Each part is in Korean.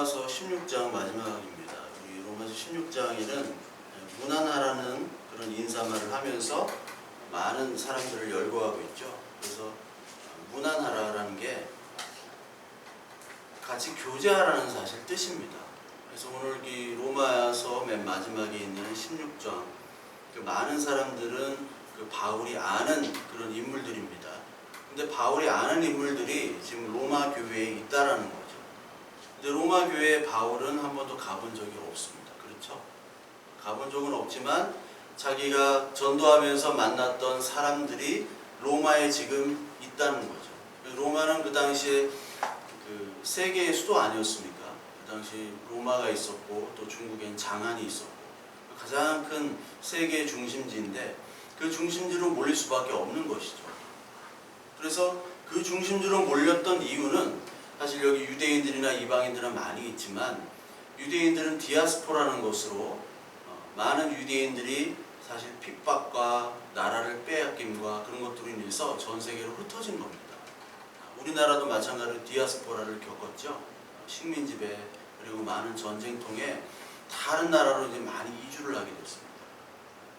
로마서 16장 마지막입니다. 우리 로마서 16장에는 무난하라는 그런 인사말을 하면서 많은 사람들을 열거하고 있죠. 그래서 무난하라라는 게 같이 교제하라는 사실 뜻입니다. 그래서 오늘 이 로마서 맨 마지막에 있는 16장, 그 많은 사람들은 그 바울이 아는 그런 인물들입니다. 근데 바울이 아는 인물들이 지금 로마 교회에 있다라는 거죠. 근데 로마 교회에 바울은 한 번도 가본 적이 없습니다. 그렇죠? 가본 적은 없지만 자기가 전도하면서 만났던 사람들이 로마에 지금 있다는 거죠. 로마는 그 당시에 그 세계의 수도 아니었습니까? 그 당시 로마가 있었고 또 중국엔 장안이 있었고 가장 큰 세계의 중심지인데 그 중심지로 몰릴 수밖에 없는 것이죠. 그래서 그 중심지로 몰렸던 이유는 사실 여기 유대인들이나 이방인들은 많이 있지만 유대인들은 디아스포라는 것으로 많은 유대인들이 사실 핍박과 나라를 빼앗김과 그런 것들로 인해서 전 세계로 흩어진 겁니다. 우리나라도 마찬가지로 디아스포라를 겪었죠. 식민지배 그리고 많은 전쟁 통해 다른 나라로 이제 많이 이주를 하게 됐습니다.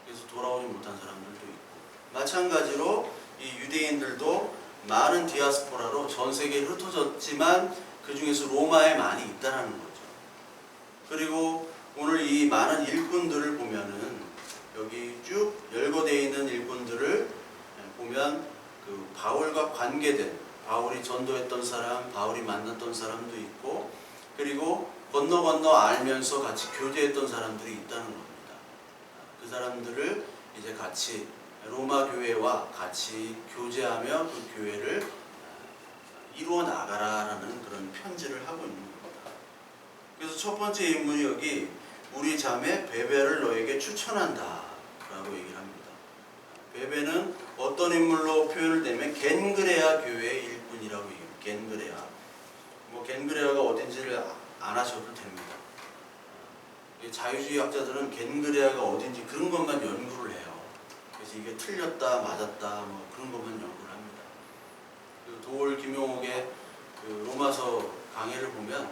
그래서 돌아오지 못한 사람들도 있고 마찬가지로 이 유대인들도 많은 디아스포라로 전 세계에 흩어졌지만 그 중에서 로마에 많이 있다는 거죠. 그리고 오늘 이 많은 일꾼들을 보면은 여기 쭉 열거되어 있는 일꾼들을 보면 그 바울과 관계된 바울이 전도했던 사람, 바울이 만났던 사람도 있고 그리고 건너 알면서 같이 교제했던 사람들이 있다는 겁니다. 그 사람들을 이제 같이 로마 교회와 같이 교제하며 그 교회를 이루어 나가라라는 그런 편지를 하고 있는 겁니다. 그래서 첫 번째 인물이 여기 우리 자매 베베를 너에게 추천한다 라고 얘기를 합니다. 베베는 어떤 인물로 표현을 되면 겐그레아 교회의 일꾼이라고 얘기합니다. 겐그레아. 겐그레아가 어딘지를 안 하셔도 됩니다. 자유주의 학자들은 겐그레아가 어딘지 그런 것만 연구를 해요. 그래서 이게 틀렸다 맞았다 그런 것만 연구를 합니다. 그 도올 김용옥의 그 로마서 강해를 보면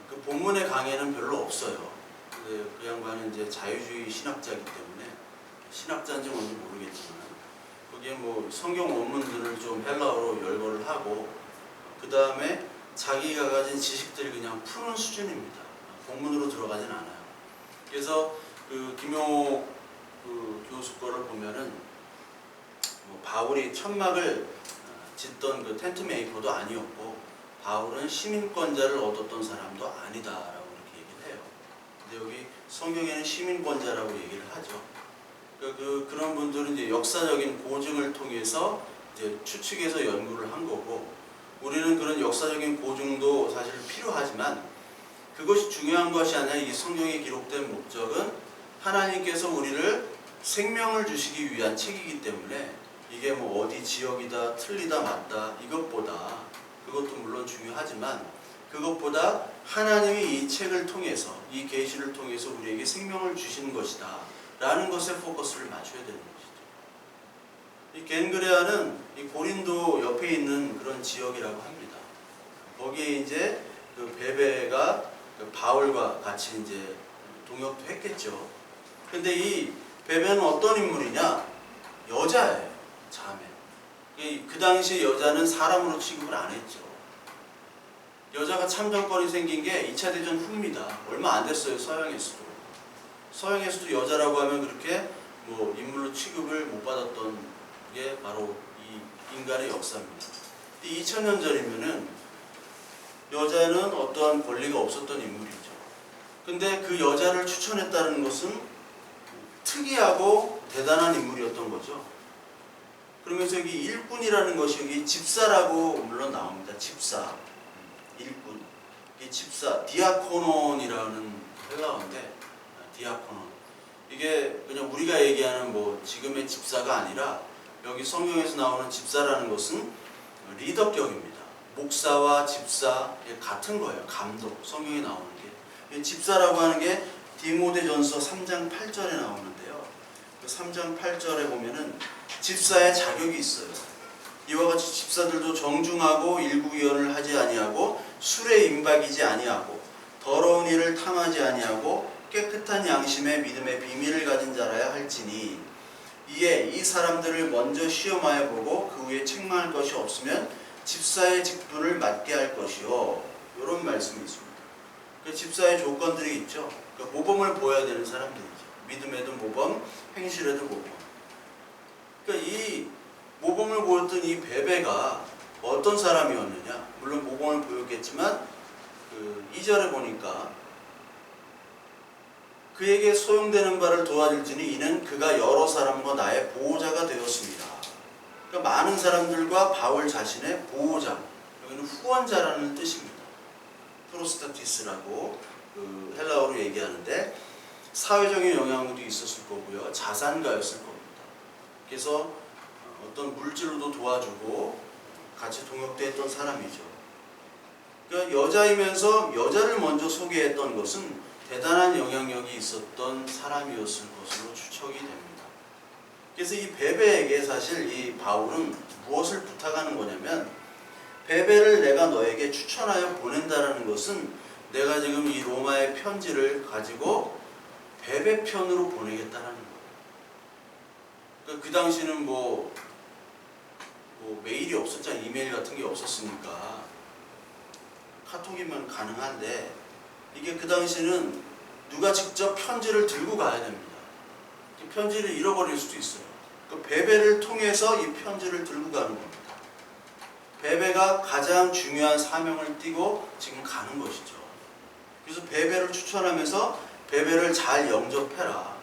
그 본문의 강해는 별로 없어요. 근데 그 양반은 이제 자유주의 신학자이기 때문에 신학자인지 뭔지 모르겠지만 거기에 성경 원문들을 좀 헬라어로 열거를 하고 그 다음에 자기가 가진 지식들을 그냥 푸는 수준입니다. 본문으로 들어가진 않아요. 그래서 그 김용옥 그 교수 거를 보면은 바울이 천막을 짓던 그 텐트 메이커도 아니었고 바울은 시민권자를 얻었던 사람도 아니다라고 이렇게 얘기를 해요. 근데 여기 성경에는 시민권자라고 얘기를 하죠. 그런 분들은 이제 역사적인 고증을 통해서 이제 추측해서 연구를 한 거고 우리는 그런 역사적인 고증도 사실 필요하지만 그것이 중요한 것이 아니라 이 성경에 기록된 목적은 하나님께서 우리를 생명을 주시기 위한 책이기 때문에 이게 어디 지역이다 틀리다 맞다 이것보다 그것도 물론 중요하지만 그것보다 하나님이 이 책을 통해서 이 계시를 통해서 우리에게 생명을 주시는 것이다 라는 것에 포커스를 맞춰야 되는 것이죠. 이 겐그레아는 이 고린도 옆에 있는 그런 지역이라고 합니다. 거기에 이제 그 베베가 그 바울과 같이 이제 동역도 했겠죠. 근데 이 베베는 어떤 인물이냐? 여자예요. 자매. 그 당시 여자는 사람으로 취급을 안 했죠. 여자가 참정권이 생긴 게 2차 대전 후입니다. 얼마 안 됐어요. 서양에서도. 서양에서도 여자라고 하면 그렇게 인물로 취급을 못 받았던 게 바로 이 인간의 역사입니다. 2000년 전이면은 여자는 어떠한 권리가 없었던 인물이죠. 근데 그 여자를 추천했다는 것은 특이하고 대단한 인물이었던 거죠. 그러면서 여기 일꾼이라는 것이 여기 집사라고 물론 나옵니다. 집사, 일꾼. 이 집사, 디아코논이라는 헬라어인데 디아코논. 이게 그냥 우리가 얘기하는 지금의 집사가 아니라 여기 성경에서 나오는 집사라는 것은 리더격입니다. 목사와 집사 같은 거예요. 감독. 성경에 나오는 게. 집사라고 하는 게 디모데전서 3장 8절에 나오는데요. 그 3장 8절에 보면은 집사의 자격이 있어요. 이와 같이 집사들도 정중하고 일구위원을 하지 아니하고 술에 임박이지 아니하고 더러운 일을 탐하지 아니하고 깨끗한 양심의 믿음의 비밀을 가진 자라야 할지니 이에 이 사람들을 먼저 시험하여 보고 그 후에 책망할 것이 없으면 집사의 직분을 맡게 할 것이요. 이런 말씀이 있습니다. 그 집사의 조건들이 있죠. 그 모범을 보여야 되는 사람들이죠. 믿음에도 모범, 행실에도 모범. 그러니까 이 모범을 보였던 이 베베가 어떤 사람이었느냐? 물론 모범을 보였겠지만 그 2절에 보니까 그에게 소용되는 바를 도와줄지니 이는 그가 여러 사람과 나의 보호자가 되었습니다. 그러니까 많은 사람들과 바울 자신의 보호자, 여기는 후원자라는 뜻입니다. 프로스타티스라고 그 헬라어로 얘기하는데 사회적인 영향도 있었을 거고요. 자산가였을 겁니다. 그래서 어떤 물질로도 도와주고 같이 동역됐던 사람이죠. 그러니까 여자이면서 여자를 먼저 소개했던 것은 대단한 영향력이 있었던 사람이었을 것으로 추측이 됩니다. 그래서 이 베베에게 사실 이 바울은 무엇을 부탁하는 거냐면 베베를 내가 너에게 추천하여 보낸다라는 것은 내가 지금 이 로마의 편지를 가지고 베베 편으로 보내겠다라는 거예요. 그러니까 그 당시는 뭐 메일이 없었잖아요. 이메일 같은 게 없었으니까 카톡이면 가능한데 이게 그 당시는 누가 직접 편지를 들고 가야 됩니다. 편지를 잃어버릴 수도 있어요. 그 베베를 통해서 이 편지를 들고 가는 겁니다. 베베가 가장 중요한 사명을 띠고 지금 가는 것이죠. 그래서 베베를 추천하면서 베베를 잘 영접해라.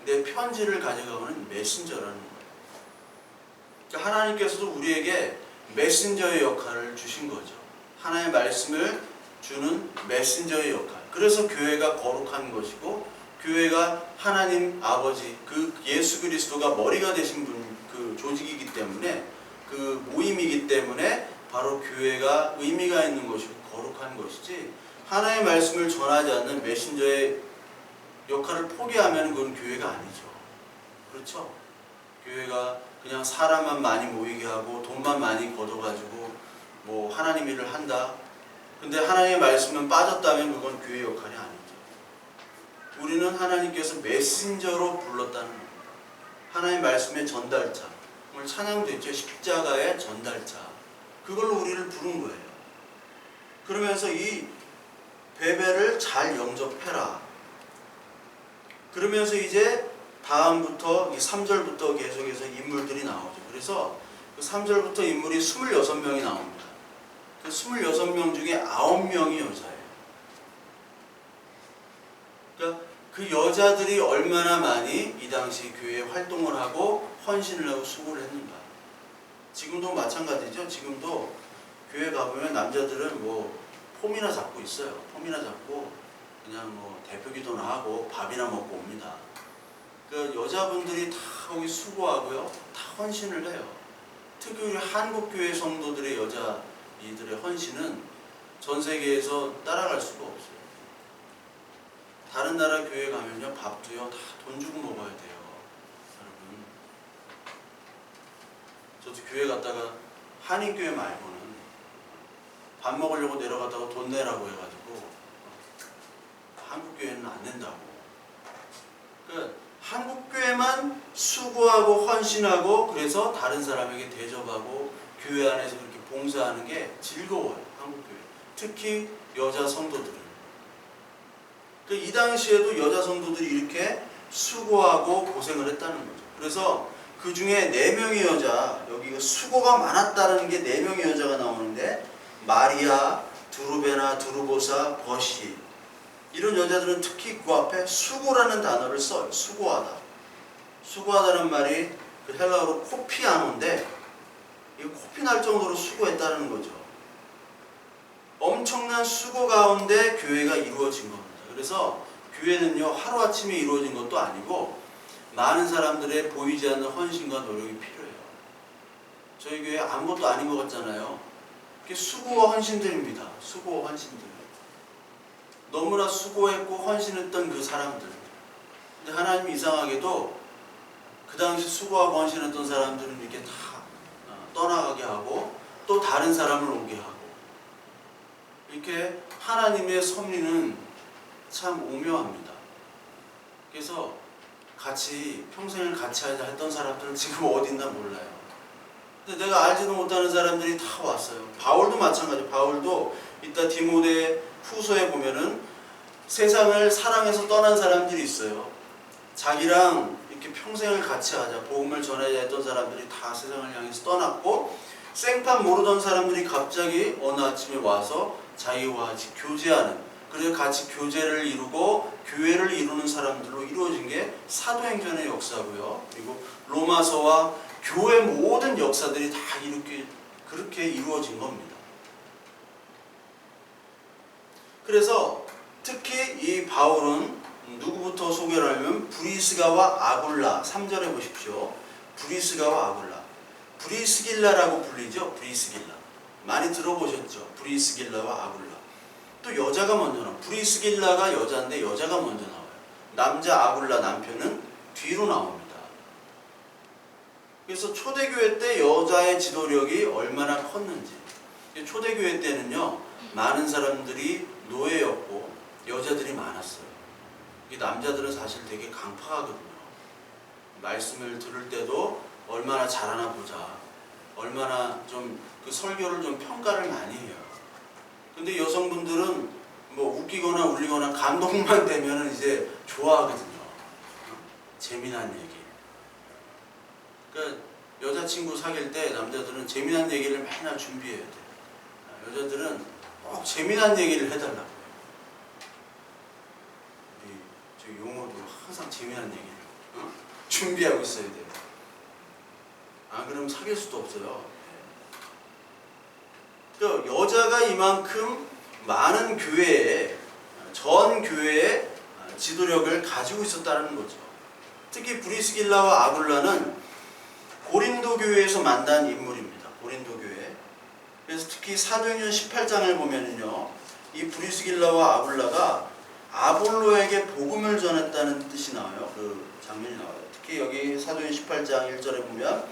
내 편지를 가져가고는 메신저라는 거예요. 그러니까 하나님께서도 우리에게 메신저의 역할을 주신 거죠. 하나님의 말씀을 주는 메신저의 역할. 그래서 교회가 거룩한 것이고 교회가 하나님 아버지 그 예수 그리스도가 머리가 되신 분 그 조직이기 때문에 그 모임이기 때문에 바로 교회가 의미가 있는 것이고 거룩한 것이지 하나님의 말씀을 전하지 않는 메신저의 역할을 포기하면 그건 교회가 아니죠. 그렇죠? 교회가 그냥 사람만 많이 모이게 하고 돈만 많이 걷어가지고 뭐 하나님 일을 한다. 근데 하나님의 말씀은 빠졌다면 그건 교회 역할이 아니죠. 우리는 하나님께서 메신저로 불렀다는 겁니다. 하나님의 말씀의 전달자. 오늘 찬양도 있죠. 십자가의 전달자. 그걸로 우리를 부른 거예요. 그러면서 이 베베를 잘 영접해라. 그러면서 이제 다음부터 이 3절부터 계속해서 인물들이 나오죠. 그래서 그 3절부터 인물이 26명이 나옵니다. 그 26명 중에 9명이 여자예요. 그러니까 그 여자들이 얼마나 많이 이 당시 교회에 활동을 하고 헌신을 하고 수고를 했는가. 지금도 마찬가지죠. 지금도 교회 가보면 남자들은 뭐 폼이나 잡고 있어요. 폼이나 잡고 그냥 뭐 대표기도나 하고 밥이나 먹고 옵니다. 그 여자분들이 다 거기 수고하고요. 다 헌신을 해요. 특히 우리 한국교회 성도들의 이들의 헌신은 전 세계에서 따라갈 수가 없어요. 다른 나라 교회 가면요 밥도요 다 돈 주고 먹어야 돼요. 여러분, 저도 교회 갔다가 한인교회 말고는 밥 먹으려고 내려갔다가 돈 내라고 해가지고 한국교회는 안 낸다고. 그러니까 한국교회만 수고하고 헌신하고 그래서 다른 사람에게 대접하고 교회 안에서 그렇게 봉사하는 게 즐거워요. 한국교회. 특히 여자 성도들은. 이 당시에도 여자 성도들이 이렇게 수고하고 고생을 했다는 거죠. 그래서 그 중에 4명의 여자, 여기 수고가 많았다는 게 4명의 여자가 나오는데 마리아, 두루베나, 두루보사, 버시 이런 여자들은 특히 그 앞에 수고라는 단어를 써요. 수고하다. 수고하다는 말이 그 헬라어로 코피아노인데 이 코피 날 정도로 수고했다는 거죠. 엄청난 수고 가운데 교회가 이루어진 겁니다. 그래서 교회는요 하루아침에 이루어진 것도 아니고 많은 사람들의 보이지 않는 헌신과 노력이 필요해요. 저희 교회 아무것도 아닌 것 같잖아요. 그게 수고와 헌신들입니다. 수고와 헌신들. 너무나 수고했고 헌신했던 그 사람들. 근데 하나님이 이상하게도 그 당시 수고하고 헌신했던 사람들은 이렇게 다 떠나가게 하고 또 다른 사람을 오게 하고 이렇게 하나님의 섭리는 참 오묘합니다. 그래서 같이 평생을 같이 하자 했던 사람들은 지금 어디 있나 몰라요. 근데 내가 알지도 못하는 사람들이 다 왔어요. 바울도 마찬가지. 바울도 이따 디모데 후서에 보면은 세상을 사랑해서 떠난 사람들이 있어요. 자기랑 이렇게 평생을 같이 하자, 복음을 전하자 했던 사람들이 다 세상을 향해서 떠났고, 생판 모르던 사람들이 갑자기 어느 아침에 와서 자기와 같이 교제하는, 그래서 같이 교제를 이루고 교회를 이루는 사람들로 이루어진 게 사도행전의 역사고요. 그리고 로마서와 교회 모든 역사들이 다 이렇게 그렇게 이루어진 겁니다. 그래서 특히 이 바울은 누구부터 소개를 하면 브리스가와 아굴라, 3절에 보십시오. 브리스가와 아굴라, 브리스길라라고 불리죠. 브리스길라 많이 들어보셨죠. 브리스길라와 아굴라. 또 여자가 먼저 나와요. 브리스길라가 여자인데 여자가 먼저 나와요. 남자 아굴라 남편은 뒤로 나옵니다. 그래서 초대교회 때 여자의 지도력이 얼마나 컸는지. 초대교회 때는요, 많은 사람들이 노예였고 여자들이 많았어요. 남자들은 사실 되게 강팍하거든요. 말씀을 들을 때도 얼마나 잘하나 보자, 얼마나 좀 그 설교를 좀 평가를 많이 해요. 근데 여성분들은 뭐 웃기거나 울리거나 감동만 되면은 이제 좋아하거든요. 재미난 얘기. 그러니까 여자친구 사귈 때 남자들은 재미난 얘기를 맨날 준비해야 돼요. 여자들은 꼭 재미난 얘기를 해달라고. 저 용어도 항상 재미난 얘기를 준비하고 있어야 돼요. 안 그러면 사귈 수도 없어요. 그러니까 여자가 이만큼 많은 교회에, 전 교회에 지도력을 가지고 있었다는 거죠. 특히 브리스길라와 아굴라는 고린도 교회에서 만난 인물입니다. 고린도 교회. 그래서 특히 사도행전 18장을 보면은요, 이 브리스길라와 아굴라가 아볼로에게 복음을 전했다는 뜻이 나와요. 그 장면이 나와요. 특히 여기 사도행전 18장 1절에 보면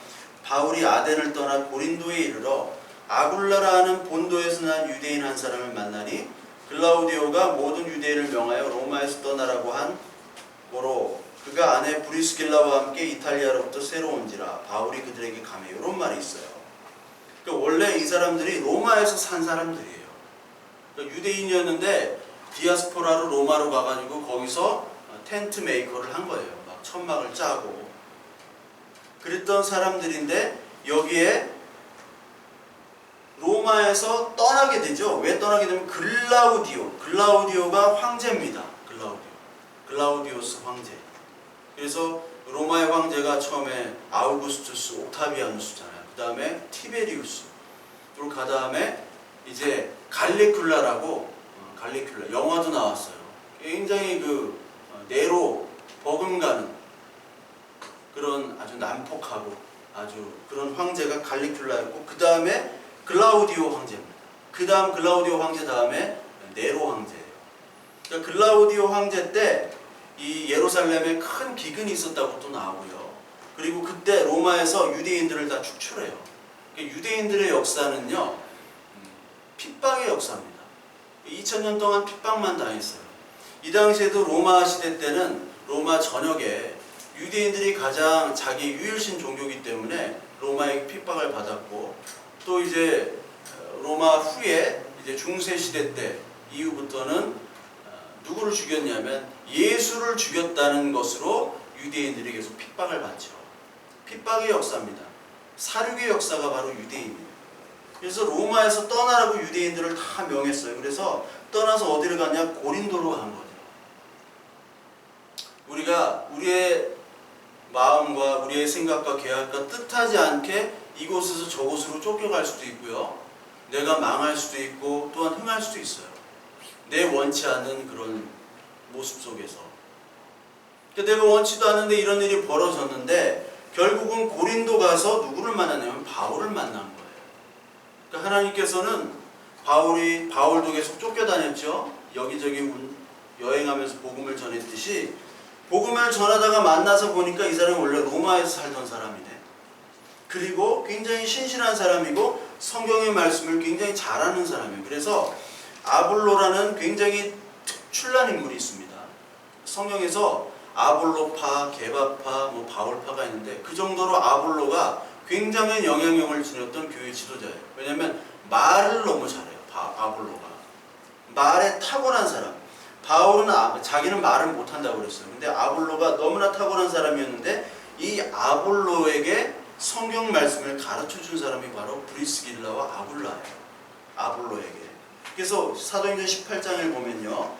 바울이 아덴을 떠나 고린도에 이르러 아굴라라는 본도에서 난 유대인 한 사람을 만나니 글라우디오가 모든 유대인을 명하여 로마에서 떠나라고 한 고로 그가 아내 브리스길라와 함께 이탈리아로부터 새로 온지라 바울이 그들에게 가매요. 이런 말이 있어요. 그러니까 원래 이 사람들이 로마에서 산 사람들이에요. 그러니까 유대인이었는데 디아스포라로 로마로 가가지고 거기서 텐트 메이커를 한 거예요. 막 천막을 짜고 그랬던 사람들인데 여기에 로마에서 떠나게 되죠. 왜 떠나게 되면 글라우디오가 황제입니다. 글라우디오스 황제. 그래서 로마의 황제가 처음에 아우구스투스 옥타비아누스잖아요. 그 다음에 티베리우스. 그리고 그 다음에 이제 갈리큘라라고, 갈리큘라 영화도 나왔어요. 굉장히 그 네로 버금가는 그런 아주 난폭하고 아주 그런 황제가 갈리큘라였고, 그 다음에 글라우디오 황제입니다. 그 다음 글라우디오 황제 다음에 네로 황제예요. 그러니까 글라우디오 황제 때 이 예루살렘에 큰 기근이 있었다고 또 나오고요. 그리고 그때 로마에서 유대인들을 다 축출해요. 그러니까 유대인들의 역사는요, 핍박의 역사입니다. 2000년 동안 핍박만 당했어요. 이 당시에도 로마 시대 때는 로마 전역에 유대인들이 가장 자기 유일신 종교이기 때문에 로마의 핍박을 받았고, 또 이제 로마 후에 이제 중세 시대 때 이후부터는 누구를 죽였냐면 예수를 죽였다는 것으로 유대인들이 계속 핍박을 받죠. 핍박의 역사입니다. 사륙의 역사가 바로 유대인이에요. 그래서 로마에서 떠나라고 유대인들을 다 명했어요. 그래서 떠나서 어디를 갔냐? 고린도로 간 거죠. 우리가 우리의 마음과 우리의 생각과 계획과 뜻하지 않게 이곳에서 저곳으로 쫓겨갈 수도 있고요. 내가 망할 수도 있고 또한 흥할 수도 있어요. 내 원치 않는 그런 모습 속에서. 내가 원치도 않는데 이런 일이 벌어졌는데 결국은 고린도 가서 누구를 만나냐면 바울을 만난 거예요. 그러니까 하나님께서는 바울도 계속 쫓겨다녔죠. 여기저기 여행하면서 복음을 전했듯이 복음을 전하다가 만나서 보니까 이 사람이 원래 로마에서 살던 사람이네. 그리고 굉장히 신실한 사람이고 성경의 말씀을 굉장히 잘하는 사람이에요. 그래서 아볼로라는 굉장히 출란 인물이 있습니다. 성경에서 아볼로파, 게바파, 바울파가 있는데 그 정도로 아볼로가 굉장한 영향력을 지녔던 교회 지도자예요. 왜냐하면 말을 너무 잘해요. 아볼로가 말에 타고난 사람. 바울은 자기는 말을 못한다고 그랬어요. 근데 아볼로가 너무나 타고난 사람이었는데 이 아볼로에게 성경 말씀을 가르쳐준 사람이 바로 브리스길라와 아굴라예요. 아볼로에게. 그래서 사도행전 18장을 보면요,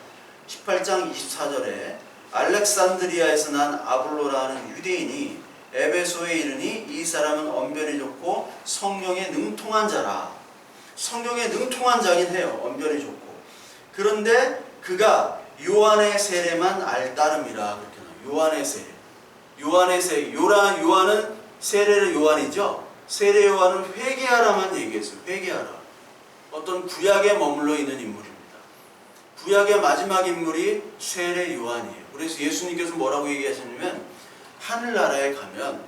18장 24절에 알렉산드리아에서 난 아볼로라는 유대인이 에베소에 이르니 이 사람은 언변이 좋고 성경에 능통한 자라. 성경에 능통한 자긴 해요. 언변이 좋고. 그런데 그가 요한의 세례만 알따름이라 그렇게 나와요. 요한의 세례. 요한의 세례. 요한은 세례의 요한이죠. 세례 요한은 회개하라만 얘기했어요. 회개하라. 어떤 구약에 머물러 있는 인물입니다. 구약의 마지막 인물이 세례 요한이에요. 그래서 예수님께서 뭐라고 얘기하셨냐면 하늘나라에 가면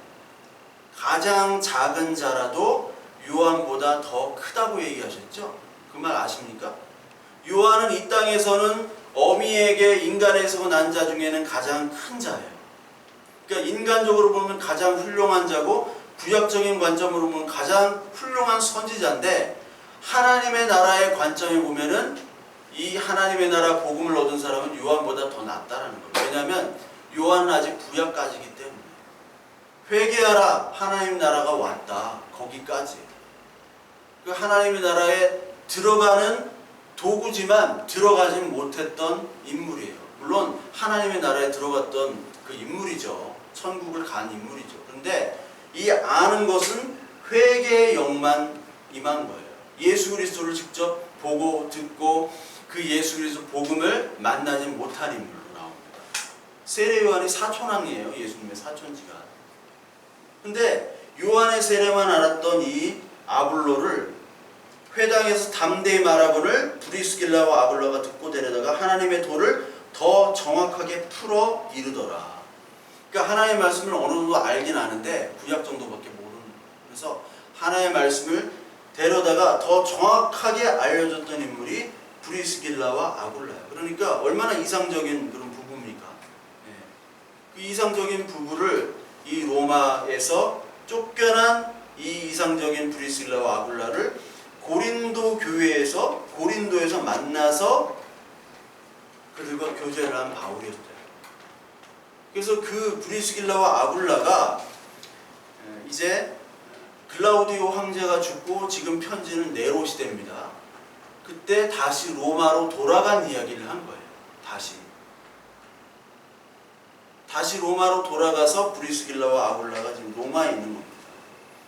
가장 작은 자라도 요한보다 더 크다고 얘기하셨죠. 그 말 아십니까? 요한은 이 땅에서는 어미에게 인간에서 난 자 중에는 가장 큰 자예요. 그러니까 인간적으로 보면 가장 훌륭한 자고 구약적인 관점으로 보면 가장 훌륭한 선지자인데 하나님의 나라의 관점에 보면은 이 하나님의 나라 복음을 얻은 사람은 요한보다 더 낫다라는 거예요. 왜냐하면 요한은 아직 구약까지기 때문에 회개하라 하나님 나라가 왔다 거기까지. 그 하나님의 나라에 들어가는 도구지만 들어가진 못했던 인물이에요. 물론 하나님의 나라에 들어갔던 그 인물이죠. 천국을 간 인물이죠. 그런데 이 아는 것은 회개의 영만 임한 거예요. 예수 그리스도를 직접 보고 듣고 그 예수 그리스도 복음을 만나지 못한 인물로 나옵니다. 세례 요한이 사촌왕이에요. 예수님의 사촌지가. 근데 요한의 세례만 알았던 이 아볼로를 회당에서 담대히 말하거늘 브리스길라와 아볼로가 듣고 데려다가 하나님의 도를 더 정확하게 풀어 이르더라. 그러니까 하나님의 말씀을 어느 정도 알긴 아는데 구약 정도밖에 모르는 거예요. 그래서 하나님의 말씀을 데려다가 더 정확하게 알려줬던 인물이 브리스길라와 아굴라예요. 그러니까 얼마나 이상적인 그런 부부입니까? 그 이상적인 부부를 이 로마에서 쫓겨난 이 이상적인 브리스길라와 아굴라를 고린도에서 만나서 그들과 교제를 한 바울이었대요. 그래서 그 브리스길라와 아굴라가 이제 글라우디오 황제가 죽고 지금 편지는 네로 시대입니다. 그때 다시 로마로 돌아간 이야기를 한 거예요. 다시 로마로 돌아가서 브리스길라와 아굴라가 지금 로마에 있는 겁니다.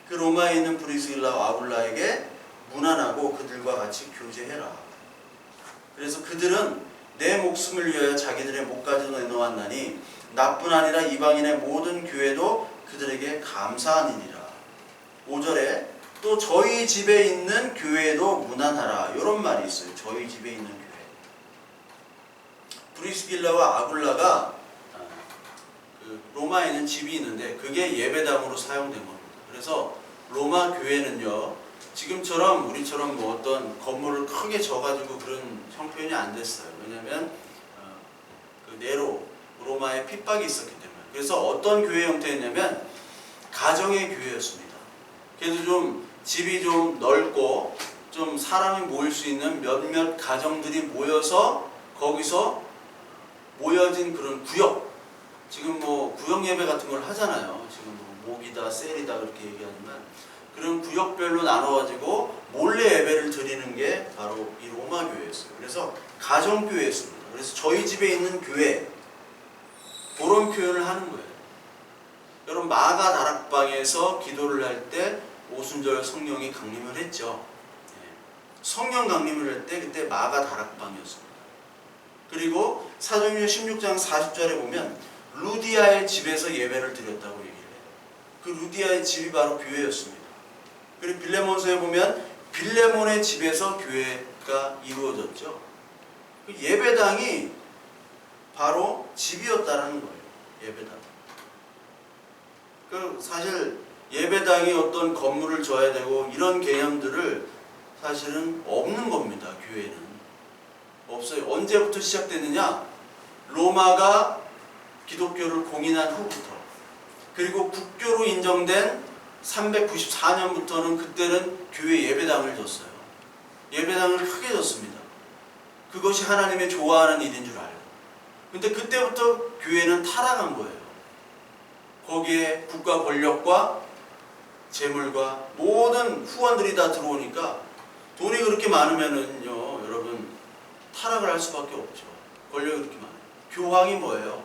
그 로마에 있는 브리스길라와 아굴라에게 문안하고 그들과 같이 교제해라. 그래서 그들은 내 목숨을 위하여 자기들의 목까지 내놓았나니 나뿐 아니라 이방인의 모든 교회도 그들에게 감사하니라. 5절에 또 저희 집에 있는 교회도 문안하라. 이런 말이 있어요. 저희 집에 있는 교회. 브리스길라와 아굴라가 로마에 있는 집이 있는데 그게 예배당으로 사용된 겁니다. 그래서 로마 교회는요, 지금처럼 우리처럼 뭐 어떤 건물을 크게 져가지고 그런 형편이 안 됐어요. 왜냐하면 그 네로 로마에 핍박이 있었기 때문에. 그래서 어떤 교회 형태였냐면 가정의 교회였습니다. 그래서 좀 집이 좀 넓고 좀 사람이 모일 수 있는 몇몇 가정들이 모여서 거기서 모여진 그런 구역. 지금 뭐 구역 예배 같은 걸 하잖아요. 지금 뭐 목이다, 셀이다 그렇게 얘기하지만 그런 구역별로 나눠가지고 몰래 예배를 드리는 게 바로 이 로마 교회였어요. 그래서 가정교회였습니다. 그래서 저희 집에 있는 교회, 그런 표현을 하는 거예요. 여러분 마가 다락방에서 기도를 할 때 오순절 성령이 강림을 했죠. 성령 강림을 할 때 그때 마가 다락방이었습니다. 그리고 사도행전 16장 40절에 보면 루디아의 집에서 예배를 드렸다고 얘기를 해요. 그 루디아의 집이 바로 교회였습니다. 그리고 빌레몬서에 보면 빌레몬의 집에서 교회가 이루어졌죠. 그 예배당이 바로 집이었다는 거예요. 예배당. 그 사실 예배당이 어떤 건물을 줘야 되고 이런 개념들을 사실은 없는 겁니다. 교회는. 없어요. 언제부터 시작되느냐? 로마가 기독교를 공인한 후부터, 그리고 국교로 인정된 394년부터는 그때는 교회 예배당을 줬어요. 예배당을 크게 줬습니다. 그것이 하나님의 좋아하는 일인 줄 알고. 근데 그때부터 교회는 타락한 거예요. 거기에 국가 권력과 재물과 모든 후원들이 다 들어오니까 돈이 그렇게 많으면은요, 여러분, 타락을 할 수밖에 없죠. 권력이 그렇게 많아요. 교황이 뭐예요?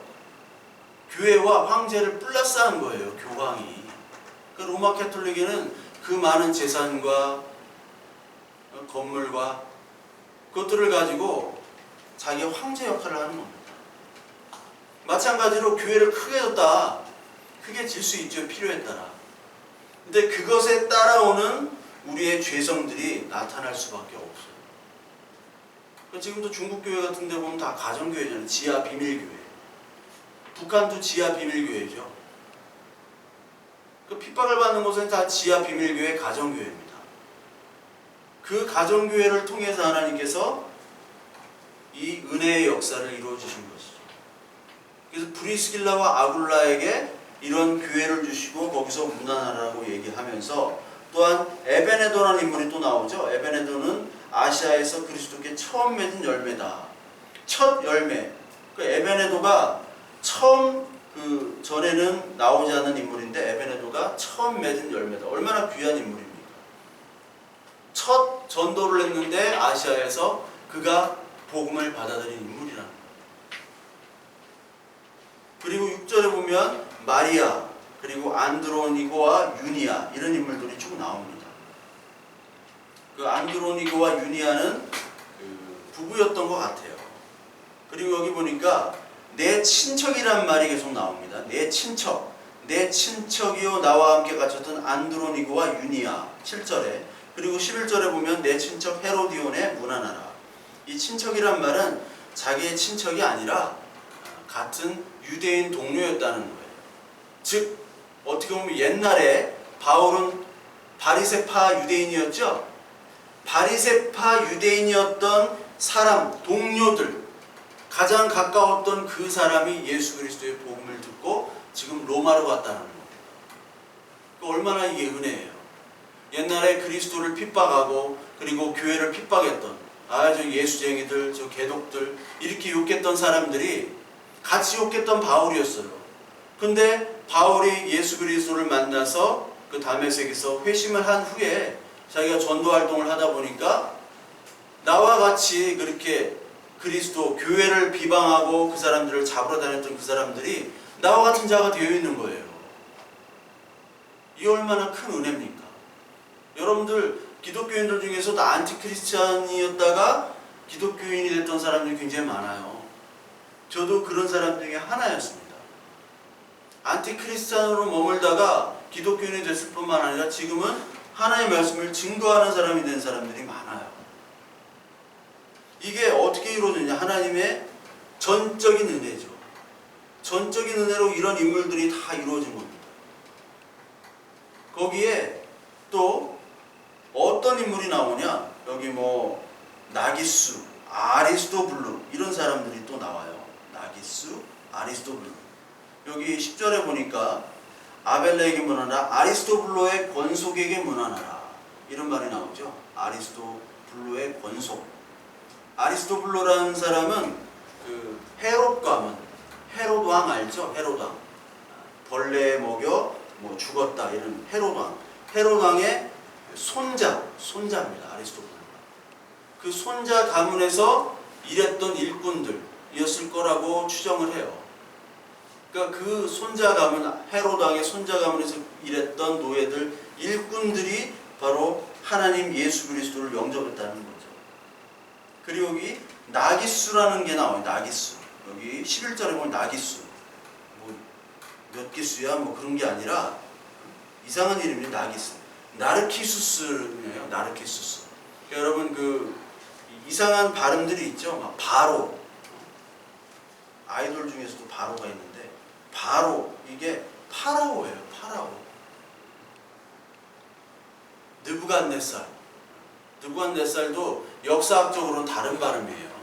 교회와 황제를 플러스한 거예요, 교황이. 그러니까 로마 캐톨릭에는 그 많은 재산과 건물과 그것들을 가지고 자기가 황제 역할을 하는 겁니다. 마찬가지로 교회를 크게 줬다. 크게 질 수 있죠, 필요에 따라. 근데 그것에 따라오는 우리의 죄성들이 나타날 수밖에 없어요. 지금도 중국 교회 같은 데 보면 다 가정교회잖아요. 지하 비밀교회. 북한도 지하 비밀교회죠. 그 핍박을 받는 곳은 다 지하 비밀교회, 가정교회입니다. 그 가정교회를 통해서 하나님께서 이 은혜의 역사를 이루어주신 것이죠. 그래서 브리스길라와 아굴라에게 이런 교회를 주시고 거기서 문안하라고 얘기하면서, 또한 에베네도라는 인물이 또 나오죠. 에베네도는 아시아에서 그리스도께 처음 맺은 열매다. 첫 열매. 그 에베네도가 처음, 그 전에는 나오지 않은 인물인데 에베네도가 처음 맺은 열매다. 얼마나 귀한 인물입니까? 첫 전도를 했는데 아시아에서 그가 복음을 받아들인 인물이라는 거예요. 그리고 6절에 보면 마리아, 그리고 안드로니고와 유니아, 이런 인물들이 쭉 나옵니다. 그 안드로니고와 유니아는 그 부부였던 것 같아요. 그리고 여기 보니까 내 친척이란 말이 계속 나옵니다. 내 친척. 내 친척이요 나와 함께 갇혔던 안드로니고와 유니아, 7절에. 그리고 11절에 보면 내 친척 헤로디온에 문안하라. 이 친척이란 말은 자기의 친척이 아니라 같은 유대인 동료였다는 거예요. 즉 어떻게 보면 옛날에 바울은 바리새파 유대인이었죠. 바리새파 유대인이었던 사람, 동료들, 가장 가까웠던 그 사람이 예수 그리스도의 복음을 듣고 지금 로마로 갔다는 겁니다. 얼마나 이게 은혜예요. 옛날에 그리스도를 핍박하고 그리고 교회를 핍박했던 저 예수쟁이들, 저 개독들 이렇게 욕했던 사람들이 같이 욕했던 바울이었어요. 근데 바울이 예수 그리스도를 만나서 그 다메섹에서 회심을 한 후에 자기가 전도 활동을 하다 보니까 나와 같이 그렇게 그리스도 교회를 비방하고 그 사람들을 잡으러 다녔던 그 사람들이 나와 같은 자가 되어 있는 거예요. 이 얼마나 큰 은혜입니까? 여러분들 기독교인들 중에서도 안티크리스찬이었다가 기독교인이 됐던 사람들이 굉장히 많아요. 저도 그런 사람 중에 하나였습니다. 안티크리스찬으로 머물다가 기독교인이 됐을 뿐만 아니라 지금은 하나님의 말씀을 증거하는 사람이 된 사람들이 많아요. 이게 어떻게 이루어지냐? 하나님의 전적인 은혜죠. 전적인 은혜로 이런 인물들이 다 이루어진 겁니다. 거기에 또 어떤 인물이 나오냐? 여기 뭐 나기수, 아리스토블루 이런 사람들이 또 나와요. 나기수, 아리스토블루. 여기 10절에 보니까 아벨레에게 문안하라, 아리스토블루의 권속에게 문안하라, 이런 말이 나오죠. 아리스토블루의 권속. 아리스토블루라는 사람은 그 헤롯 가문, 헤롯 왕 알죠? 헤롯 왕. 벌레에 먹여 뭐 죽었다 이런 헤롯 왕. 헤롯 왕의 손자입니다. 아리스토블루. 그 손자 가문에서 일했던 일꾼들이었을 거라고 추정을 해요. 그러니까 그 손자 가문, 헤롯 왕의 손자 가문에서 일했던 노예들, 일꾼들이 바로 하나님 예수 그리스도를 영접했다는 거죠. 그리고 여기 나기수라는 게 나와요. 나기수. 여기 11절에 보면 나기수. 뭐 몇 기수야 뭐 그런 게 아니라 이상한 이름이 나기수. 나르키수스예요. 나르키수스. 그러니까 여러분 그 이상한 발음들이 있죠. 막 바로. 아이돌 중에서도 바로가 있는데 바로 이게 파라오예요. 파라오. 느부갓네살. 느부갓네살도 역사학적으로는 다른 발음이에요.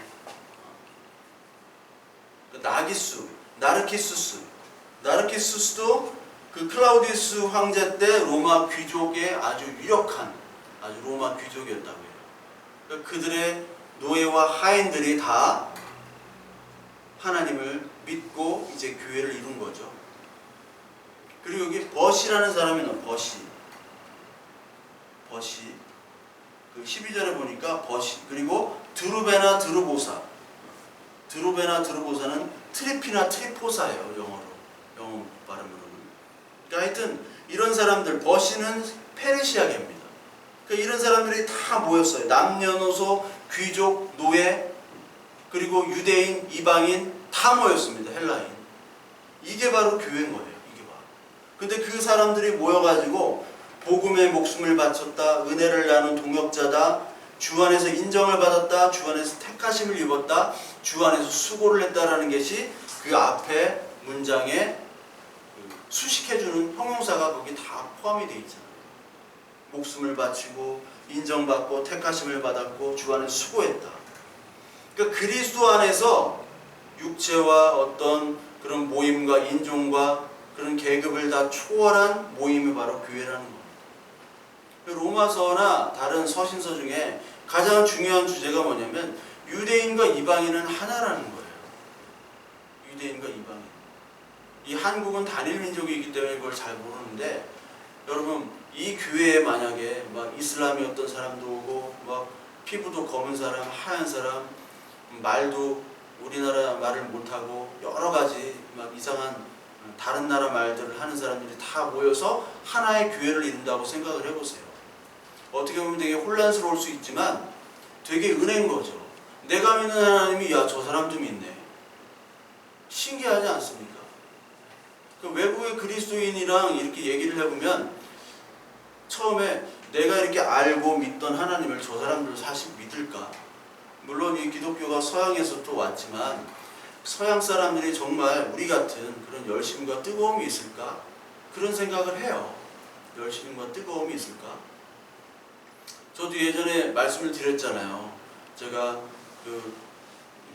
나기수, 나르키수스도 그 클라우디우스 황제 때 로마 귀족의 아주 유력한 아주 로마 귀족이었다고 해요. 그러니까 그들의 노예와 하인들이 다 하나님을 믿고 이제 교회를 이룬 거죠. 그리고 여기 버시라는 사람이 나와요. 버시. 그 12절에 보니까 버시. 그리고 드루베나 드루보사는 트리피나 트리포사예요. 영어 발음으로는. 그러니까 하여튼 이런 사람들, 버시는 페르시아계입니다. 그러니까 이런 사람들이 다 모였어요. 남녀노소, 귀족, 노예, 그리고 유대인, 이방인 다 모였습니다. 헬라인. 이게 바로 교회인 거예요. 이게 바로. 근데 그 사람들이 모여가지고 복음에 목숨을 바쳤다, 은혜를 나눈 동역자다, 주 안에서 인정을 받았다, 주 안에서 택하심을 입었다, 주 안에서 수고를 했다라는 것이 그 앞에 문장에 수식해주는 형용사가 거기 다 포함이 되어 있잖아요. 목숨을 바치고 인정받고 택하심을 받았고 주 안에 수고했다. 그러니까 그리스도 안에서 육체와 어떤 그런 모임과 인종과 그런 계급을 다 초월한 모임이 바로 교회라는 겁니다. 로마서나 다른 서신서 중에 가장 중요한 주제가 뭐냐면 유대인과 이방인은 하나라는 거예요. 유대인과 이방인. 이 한국은 단일 민족이기 때문에 그걸 잘 모르는데, 여러분 이 교회에 만약에 막 이슬람이 어떤 사람도 오고 막 피부도 검은 사람, 하얀 사람, 말도 우리나라 말을 못하고 여러 가지 막 이상한 다른 나라 말들을 하는 사람들이 다 모여서 하나의 교회를 이룬다고 생각을 해보세요. 어떻게 보면 되게 혼란스러울 수 있지만 되게 은혜인 거죠. 내가 믿는 하나님이 야, 저 사람 좀 있네. 신기하지 않습니까? 그 외국의 그리스도인이랑 이렇게 얘기를 해보면 처음에 내가 이렇게 알고 믿던 하나님을 저 사람들 사실 믿을까? 물론 이 기독교가 서양에서 또 왔지만 서양 사람들이 정말 우리 같은 그런 열심과 뜨거움이 있을까? 그런 생각을 해요. 열심과 뜨거움이 있을까? 저도 예전에 말씀을 드렸잖아요. 제가 그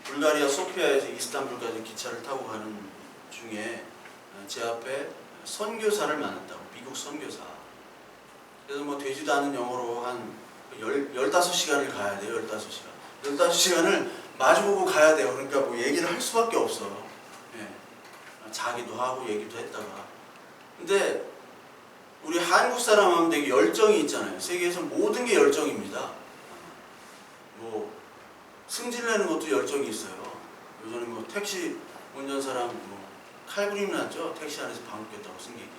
불가리아 소피아에서 이스탄불까지 기차를 타고 가는 중에 제 앞에 선교사를 만났다고. 미국 선교사. 그래서 뭐 되지도 않은 영어로 한 15시간을 가야 돼요. 15시간. 15시간을 마주보고 가야 돼요. 그러니까 뭐 얘기를 할 수밖에 없어요. 예. 자기도 하고 얘기도 했다가. 근데 우리 한국 사람 하면 되게 열정이 있잖아요. 세계에서 모든 게 열정입니다. 뭐 승질내는 것도 열정이 있어요. 요즘은 뭐 택시 운전사람 뭐 칼부림 났죠. 택시 안에서 방귀 꼈다고 승객이.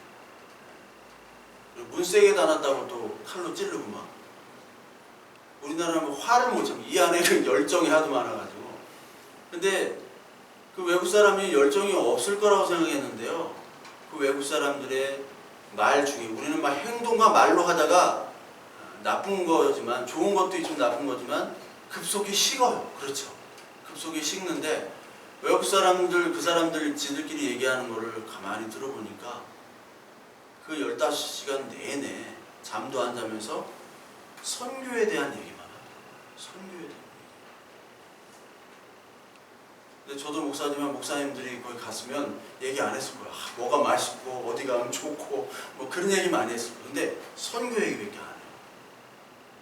그리고 문 세게 닫았다고 또 칼로 찌르고 막. 우리나라는 뭐 화를 못 참고 이 안에는 열정이 하도 많아가지고. 근데 그 외국 사람이 열정이 없을 거라고 생각했는데요. 그 외국 사람들의 말 중에 우리는 막 행동과 말로 하다가 나쁜 거지만 좋은 것도 있지만 나쁜 거지만 급속히 식어요. 그렇죠. 급속히 식는데 외국 사람들 그 사람들 지들끼리 얘기하는 거를 가만히 들어보니까 그 15시간 내내 잠도 안 자면서 선교에 대한 얘기만 해요. 선교에 대한 얘기. 근데 저도 목사지만 목사님들이 거기 갔으면 얘기 안 했을 거예요. 뭐가 맛있고 어디 가면 좋고 뭐 그런 얘기 많이 했을 거예요. 근데 선교 얘기밖에 안 해요.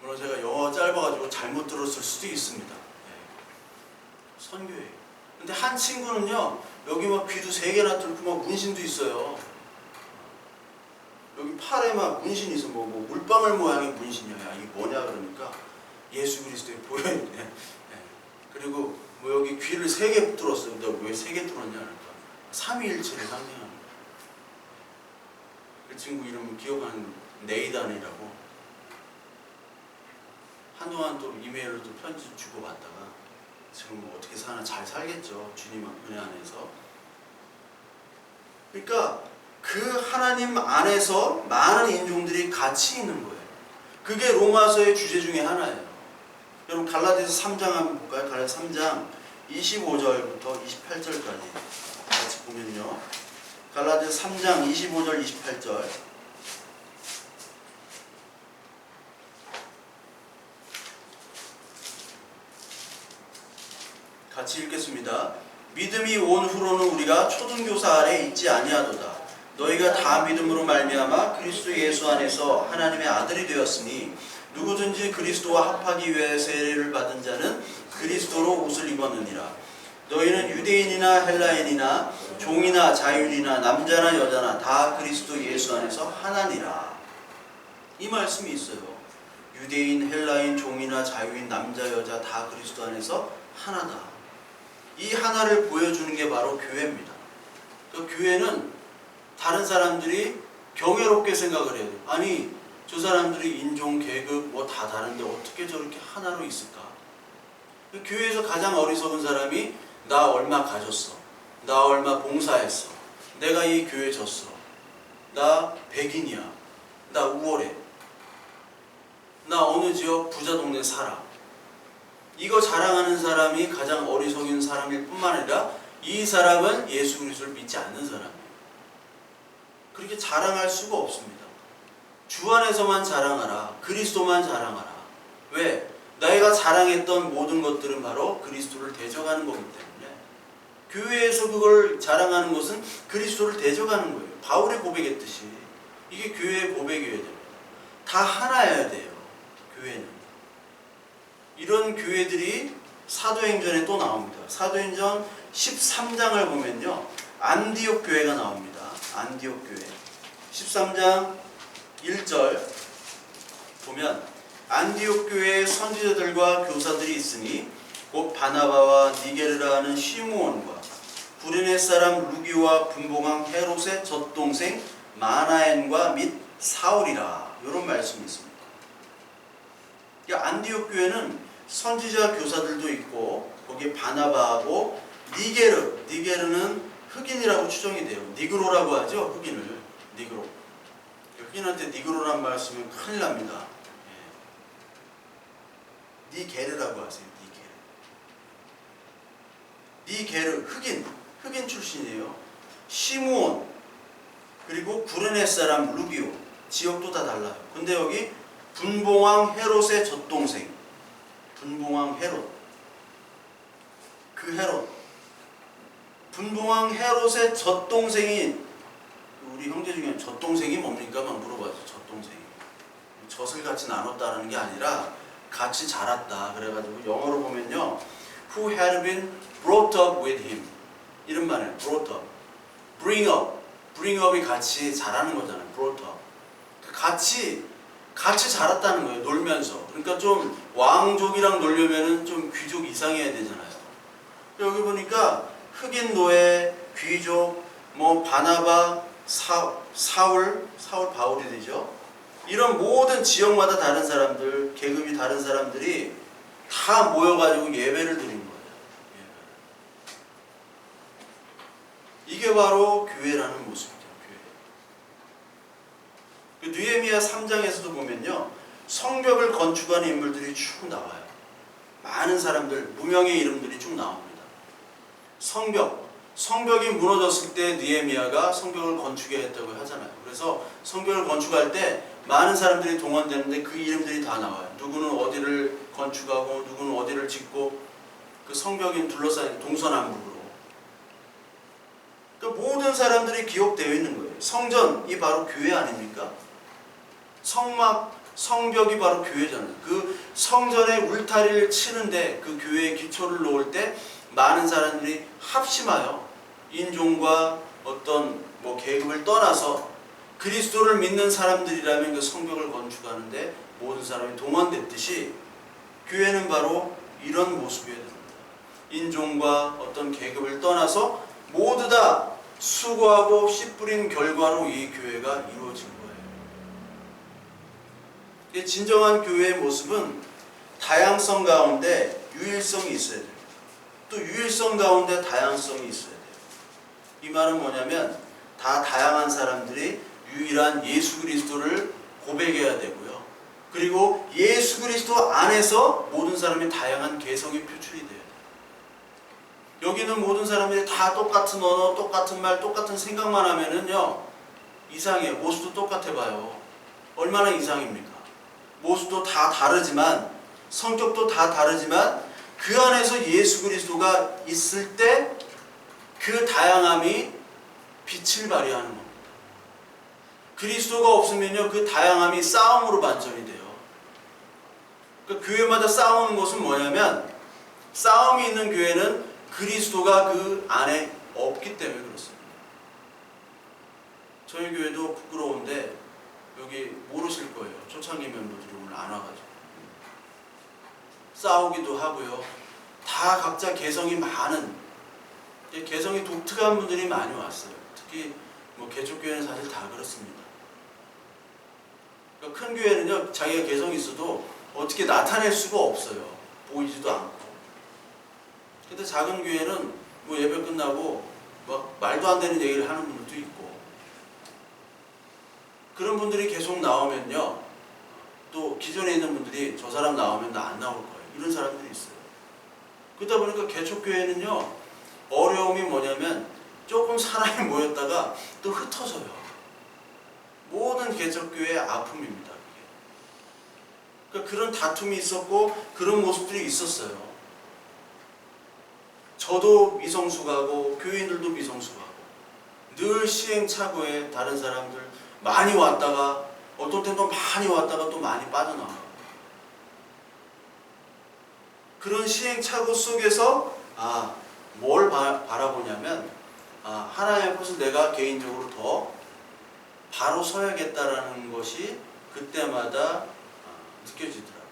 물론 제가 영어가 짧아가지고 잘못 들었을 수도 있습니다. 네. 선교 얘기. 근데 한 친구는요, 여기 막 귀도 3개나 뚫고 막 문신도 있어요. 여기 팔에 막 문신이 있어. 뭐 물방울 모양의 문신이야. 이게 뭐냐 그러니까 예수 그리스도의 보혈이네. 네. 그리고 뭐 여기 귀를 3개 뚫었어요. 너 왜 3개 뚫었냐 그러니까 삼위일체를 상징하는 거예요. 그 친구 이름은 기억하는 네이단이라고. 한동안 또 이메일로 또 편지 주고 받다가 지금 뭐 어떻게 사나 잘 살겠죠. 주님 은혜 안에서. 그러니까 그 하나님 안에서 많은 인종들이 같이 있는 거예요. 그게 로마서의 주제 중에 하나예요. 여러분 갈라디아서 3장 한번 볼까요? 갈라디아서 3장 25절부터 28절까지 같이 보면요. 갈라디아서 3장 25절 28절 같이 읽겠습니다. 믿음이 온 후로는 우리가 초등교사 아래 있지 아니하도다. 너희가 다 믿음으로 말미암아 그리스도 예수 안에서 하나님의 아들이 되었으니 누구든지 그리스도와 합하기 위해 세례를 받은 자는 그리스도로 옷을 입었느니라. 너희는 유대인이나 헬라인이나 종이나 자유인이나 남자나 여자나 다 그리스도 예수 안에서 하나니라. 이 말씀이 있어요. 유대인, 헬라인, 종이나 자유인, 남자, 여자 다 그리스도 안에서 하나다. 이 하나를 보여주는 게 바로 교회입니다. 그 교회는 다른 사람들이 경외롭게 생각을 해요. 아니, 저 사람들이 인종, 계급 뭐 다 다른데 어떻게 저렇게 하나로 있을까? 교회에서 가장 어리석은 사람이 나 얼마 가졌어. 나 얼마 봉사했어. 내가 이 교회 졌어. 나 백인이야. 나 우월해. 나 어느 지역 부자 동네 살아. 이거 자랑하는 사람이 가장 어리석은 사람일 뿐만 아니라 이 사람은 예수 그리스도를 믿지 않는 사람이에요. 그렇게 자랑할 수가 없습니다. 주 안에서만 자랑하라. 그리스도만 자랑하라. 왜? 내가 자랑했던 모든 것들은 바로 그리스도를 대적하는 거기 때문에 교회에서 그걸 자랑하는 것은 그리스도를 대적하는 거예요. 바울이 고백했듯이 이게 교회의 고백이어야 됩니다. 다 하나여야 돼요. 교회는. 이런 교회들이 사도행전에 또 나옵니다. 사도행전 13장을 보면요. 안디옥 교회가 나옵니다. 안디옥 교회. 13장 1절 보면 안디옥 교회에 선지자들과 교사들이 있으니 곧 바나바와 니게르라 하는 시므온과 구레네 사람 루기와 분봉왕 헤롯의 젖동생 마나엔과 및 사울이라. 이런 말씀이 있습니다. 안디옥 교회는 선지자 교사들도 있고 거기에 바나바하고 니게르는 흑인이라고 추정이 돼요. 니그로라고 하죠. 흑인을. 니그로. 흑인한테 니그로란 말 쓰면 큰일 납니다. 니게르라고 하세요. 니게르. 흑인 출신이에요. 시므온 그리고 구레네 사람 루기오. 지역도 다 달라요. 근데 여기 분봉왕 헤롯의 젖동생. 분봉왕 헤롯. 그 헤롯. 분봉왕 헤롯의 젖동생이 우리 형제 중에 젖동생이 뭡니까? 막 물어봐죠. 젖동생이. 젖을 같이 나눴다는 게 아니라 같이 자랐다. 그래가지고 영어로 보면요. Who had been brought up with him. 이런 말이에요. brought up. bring up. bring up이 같이 자라는 거잖아요. brought up. 같이 자랐다는 거예요. 놀면서. 그러니까 좀 왕족이랑 놀려면은 좀 귀족 이상해야 되잖아요. 여기 보니까 흑인 노예, 귀족, 뭐 바나바, 사울 바울이 되죠. 이런 모든 지역마다 다른 사람들, 계급이 다른 사람들이 다 모여가지고 예배를 드린 거예요. 이게 바로 교회라는 모습이죠. 교회. 그 느헤미야 3장에서도 보면요, 성벽을 건축하는 인물들이 쭉 나와요. 많은 사람들, 무명의 이름들이 쭉 나옵니다. 성벽이 무너졌을 때 느헤미야가 성벽을 건축해야 했다고 하잖아요. 그래서 성벽을 건축할 때 많은 사람들이 동원되는데 그 이름들이 다 나와요. 누구는 어디를 건축하고 누구는 어디를 짓고 그 성벽이 둘러싸인 동서남북으로. 그 모든 사람들이 기록되어 있는 거예요. 성전이 바로 교회 아닙니까? 성벽이 바로 교회잖아요. 그 성전의 울타리를 치는데 그 교회의 기초를 놓을 때 많은 사람들이 합심하여 인종과 어떤 뭐 계급을 떠나서 그리스도를 믿는 사람들이라면 그 성벽을 건축하는데 모든 사람이 동원됐듯이 교회는 바로 이런 모습이어야 됩니다. 인종과 어떤 계급을 떠나서 모두 다 수고하고 씨 뿌린 결과로 이 교회가 이루어진 거예요. 진정한 교회의 모습은 다양성 가운데 유일성이 있어야 돼요. 또 유일성 가운데 다양성이 있어야 돼요. 이 말은 뭐냐면 다 다양한 사람들이 유일한 예수 그리스도를 고백해야 되고요. 그리고 예수 그리스도 안에서 모든 사람이 다양한 개성이 표출이 돼요. 여기는 모든 사람들이 다 똑같은 언어, 똑같은 말, 똑같은 생각만 하면은요 이상해요. 모습도 똑같아 봐요. 얼마나 이상입니까? 모습도 다 다르지만 성격도 다 다르지만 그 안에서 예수 그리스도가 있을 때 그 다양함이 빛을 발휘하는 겁니다. 그리스도가 없으면요, 그 다양함이 싸움으로 반전이 돼요. 그러니까 교회마다 싸우는 것은 뭐냐면, 싸움이 있는 교회는 그리스도가 그 안에 없기 때문에 그렇습니다. 저희 교회도 부끄러운데 여기 모르실 거예요. 초창기 멤버들이 오늘 안 와가지고 싸우기도 하고요. 다 각자 개성이 많은, 개성이 독특한 분들이 많이 왔어요. 특히 뭐 개척교회는 사실 다 그렇습니다. 그러니까 큰 교회는요, 자기가 개성이 있어도 어떻게 나타낼 수가 없어요. 보이지도 않고. 근데 작은 교회는 뭐 예배 끝나고 막 말도 안 되는 얘기를 하는 분들도 있고, 그런 분들이 계속 나오면요, 또 기존에 있는 분들이 저 사람 나오면 나 안 나올 거예요. 이런 사람들이 있어요. 그러다 보니까 개척교회는요, 어려움이 뭐냐면 조금 사람이 모였다가 또 흩어져요. 모든 개척교회의 아픔입니다. 그러니까 그런 다툼이 있었고 그런 모습들이 있었어요. 저도 미성숙하고 교인들도 미성숙하고 늘 시행착오에 다른 사람들 많이 왔다가 어떤 때는 또 많이 왔다가 또 많이 빠져나와요. 그런 시행착오 속에서 뭘 바라보냐면 하나님 앞에서 내가 개인적으로 더 바로 서야겠다라는 것이 그때마다 느껴지더라고요.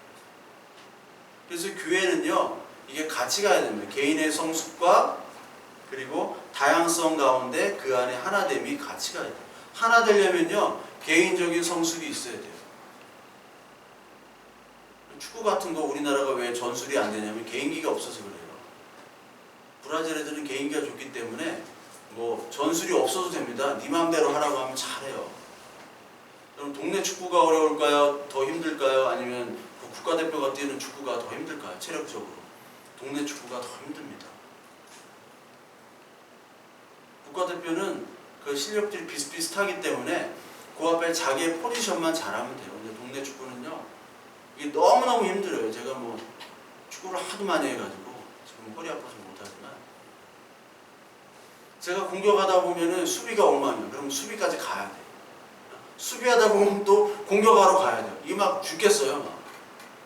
그래서 교회는요, 이게 같이 가야 됩니다. 개인의 성숙과 그리고 다양성 가운데 그 안에 하나됨이 같이 가야 돼요. 하나 되려면요, 개인적인 성숙이 있어야 돼요. 축구 같은 거 우리나라가 왜 전술이 안 되냐면 개인기가 없어서 그래요. 브라질 애들은 개인기가 좋기 때문에 뭐 전술이 없어도 됩니다. 네 마음대로 하라고 하면 잘해요. 그럼 동네 축구가 어려울까요? 더 힘들까요? 아니면 그 국가대표가 뛰는 축구가 더 힘들까요? 체력적으로. 동네 축구가 더 힘듭니다. 국가대표는 그 실력들이 비슷비슷하기 때문에 그 앞에 자기의 포지션만 잘하면 돼요. 근데 동네 축구는요, 이게 너무너무 힘들어요. 제가 뭐 축구를 하도 많이 해가지고 지금 허리 아파서 못하지만, 제가 공격하다 보면은 수비가 엉망이에요. 그럼 수비까지 가야 돼요. 수비하다 보면 또 공격하러 가야 돼요. 이게 막 죽겠어요. 막.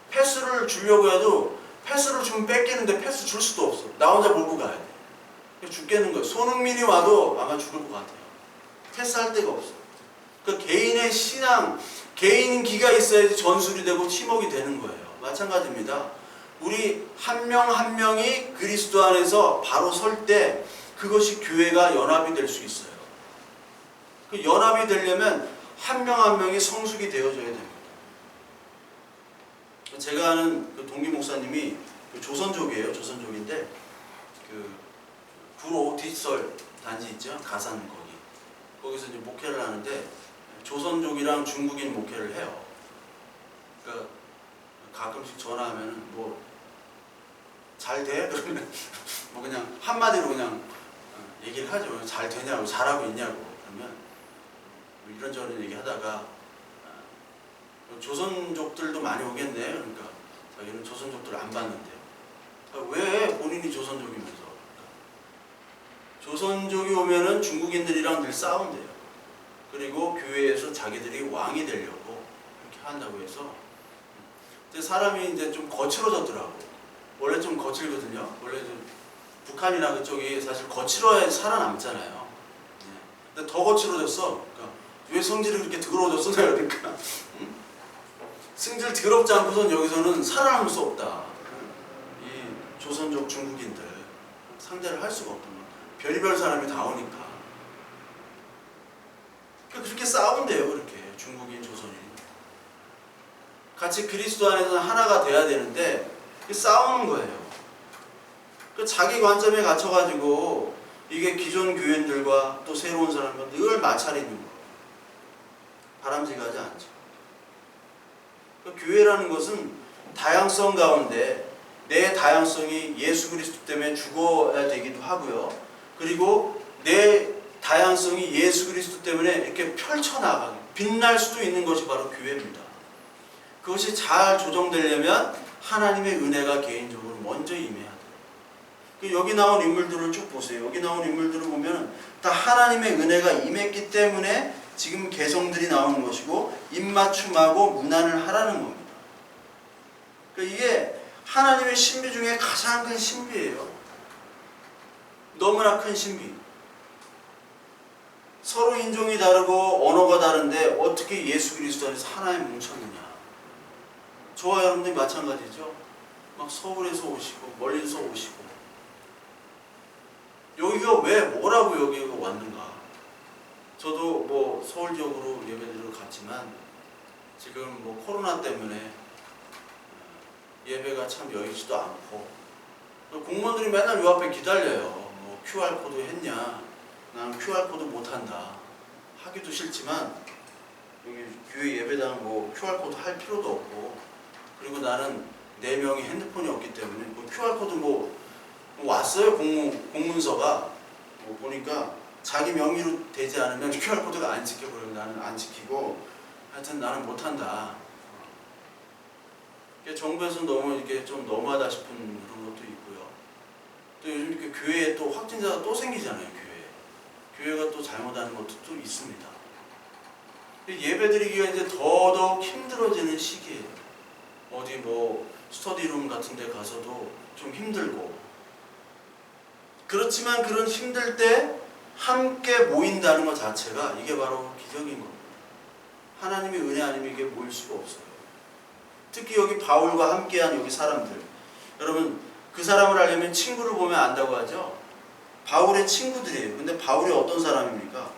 패스를 주려고 해도 패스를 주면 뺏기는데 패스 줄 수도 없어. 나 혼자 몰고 가야 돼. 죽겠는 거예요. 손흥민이 와도 아마 죽을 것 같아요. 패스할 데가 없어. 그러니까 개인의 신앙, 개인 기가 있어야지 전술이 되고 팀워크가 되는 거예요. 마찬가지입니다. 우리 한 명 한 명이 그리스도 안에서 바로 설 때 그것이 교회가 연합이 될 수 있어요. 그 연합이 되려면 한 명 한 명이 성숙이 되어져야 됩니다. 제가 아는 그 동기 목사님이 그 조선족이에요. 조선족인데 그 구로 뒷설 단지 있죠. 가산 거기서 이제 목회를 하는데 조선족이랑 중국인 목회를 해요. 그러니까 가끔씩 전화하면은 뭐 잘 돼? 그러면 뭐 그냥 한마디로 그냥 얘기를 하죠. 잘 되냐고, 잘하고 있냐고. 그러면 뭐 이런저런 얘기하다가 조선족들도 많이 오겠네. 그러니까 자기는 조선족들을 안 봤는데요. 왜 본인이 조선족이면서? 조선족이 오면은 중국인들이랑 늘 싸운대요. 그리고 교회에서 자기들이 왕이 되려고 이렇게 한다고 해서. 근데 사람이 이제 좀 거칠어졌더라고. 원래 좀 거칠거든요. 원래 좀 북한이나 그쪽이 사실 거칠어야 살아남잖아요. 근데 더 거칠어졌어. 그러니까 왜 성질이 그렇게 더러워졌어? 그러니까 성질 더럽지 않고선 여기서는 살아남을 수 없다. 이 조선족 중국인들 상대를 할 수가 없구나. 별의별 사람이 다 오니까. 그렇게 싸운대요. 그렇게 중국인, 조선인. 같이 그리스도 안에서 하나가 돼야 되는데 싸우는 거예요. 자기 관점에 갇혀가지고 이게 기존 교인들과 또 새로운 사람과 늘 마찰이 있는 거예요. 바람직하지 않죠. 교회라는 것은 다양성 가운데 내 다양성이 예수 그리스도 때문에 죽어야 되기도 하고요. 그리고 내 다양성이 예수 그리스도 때문에 이렇게 펼쳐나가게 빛날 수도 있는 것이 바로 교회입니다. 그것이 잘 조정되려면 하나님의 은혜가 개인적으로 먼저 임해야 돼요. 여기 나온 인물들을 쭉 보세요. 여기 나온 인물들을 보면 다 하나님의 은혜가 임했기 때문에 지금 개성들이 나오는 것이고 입맞춤하고 문안을 하라는 겁니다. 이게 하나님의 신비 중에 가장 큰 신비예요. 너무나 큰 신비. 서로 인종이 다르고 언어가 다른데 어떻게 예수 그리스도 안에서 하나에 뭉쳤느냐. 저와 여러분들이 마찬가지죠. 막 서울에서 오시고 멀리서 오시고 여기가 왜 뭐라고 여기가 왔는가. 저도 뭐 서울 지역으로 예배드리러 갔지만 지금 뭐 코로나 때문에 예배가 참 여의지도 않고 공무원들이 맨날 요 앞에 기다려요. 뭐 QR코드 했냐. 나는 QR코드 못한다. 하기도 싫지만 여기 교회 예배당 뭐 QR코드 할 필요도 없고 그리고 나는 4명이 핸드폰이 없기 때문에 뭐 QR코드 뭐 왔어요. 공문서가 뭐 보니까 자기 명의로 되지 않으면 QR코드가 안 지켜버리면 나는 안 지키고 하여튼 나는 못한다. 정부에서 너무 이렇게 좀 너무하다 싶은 그런 것도 있고요. 또 요즘 이렇게 교회에 또 확진자가 또 생기잖아요. 교회가 또 잘못하는 것도 또 있습니다. 예배드리기가 이제 더더욱 힘들어지는 시기예요. 어디 뭐 스터디룸 같은 데 가서도 좀 힘들고 그렇지만 그런 힘들 때 함께 모인다는 것 자체가 이게 바로 기적인 겁니다. 하나님의 은혜 아니면 이게 모일 수가 없어요. 특히 여기 바울과 함께한 여기 사람들, 여러분 그 사람을 알려면 친구를 보면 안다고 하죠. 바울의 친구들이에요. 근데 바울이 어떤 사람입니까?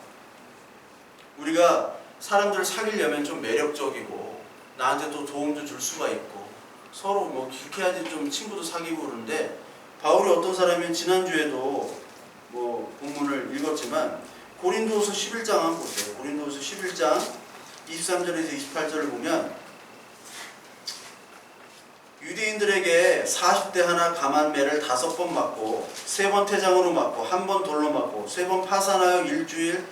우리가 사람들을 사귀려면 좀 매력적이고 나한테 또 도움도 줄 수가 있고 서로 뭐 그렇게 해야지 좀 친구도 사귀고 그러는데 바울이 어떤 사람이면 지난주에도 뭐 본문을 읽었지만 고린도후서 11장 한번 보세요. 고린도후서 11장 23절에서 28절을 보면 유대인들에게 40대 하나 감한 매를 5번 맞고 3번 태장으로 맞고 1번 돌로 맞고 3번 파산하여 일주일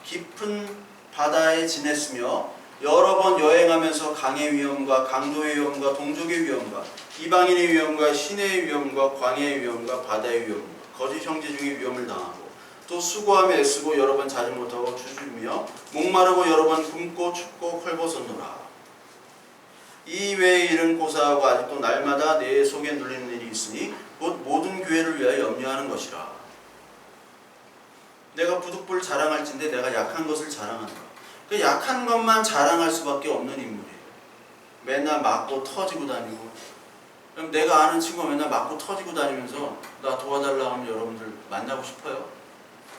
깊은 바다에 지냈으며 여러 번 여행하면서 강의 위험과 강도의 위험과 동족의 위험과 이방인의 위험과 시내의 위험과 광야의 위험과 바다의 위험과 거짓 형제 중의 위험을 당하고 또 수고하며 애쓰고 여러 번 자지 못하고 주저리며 목마르고 여러 번 굶고 춥고 헐벗었노라. 이 외의 일은 고사하고 아직도 날마다 내 속에 눌리는 일이 있으니 곧 모든 교회를 위하여 염려하는 것이라. 내가 부득불 자랑할진대 내가 약한 것을 자랑한다. 그 약한 것만 자랑할 수밖에 없는 인물이에요. 맨날 맞고 터지고 다니고. 그럼 내가 아는 친구가 맨날 맞고 터지고 다니면서 나 도와달라고 하면 여러분들 만나고 싶어요?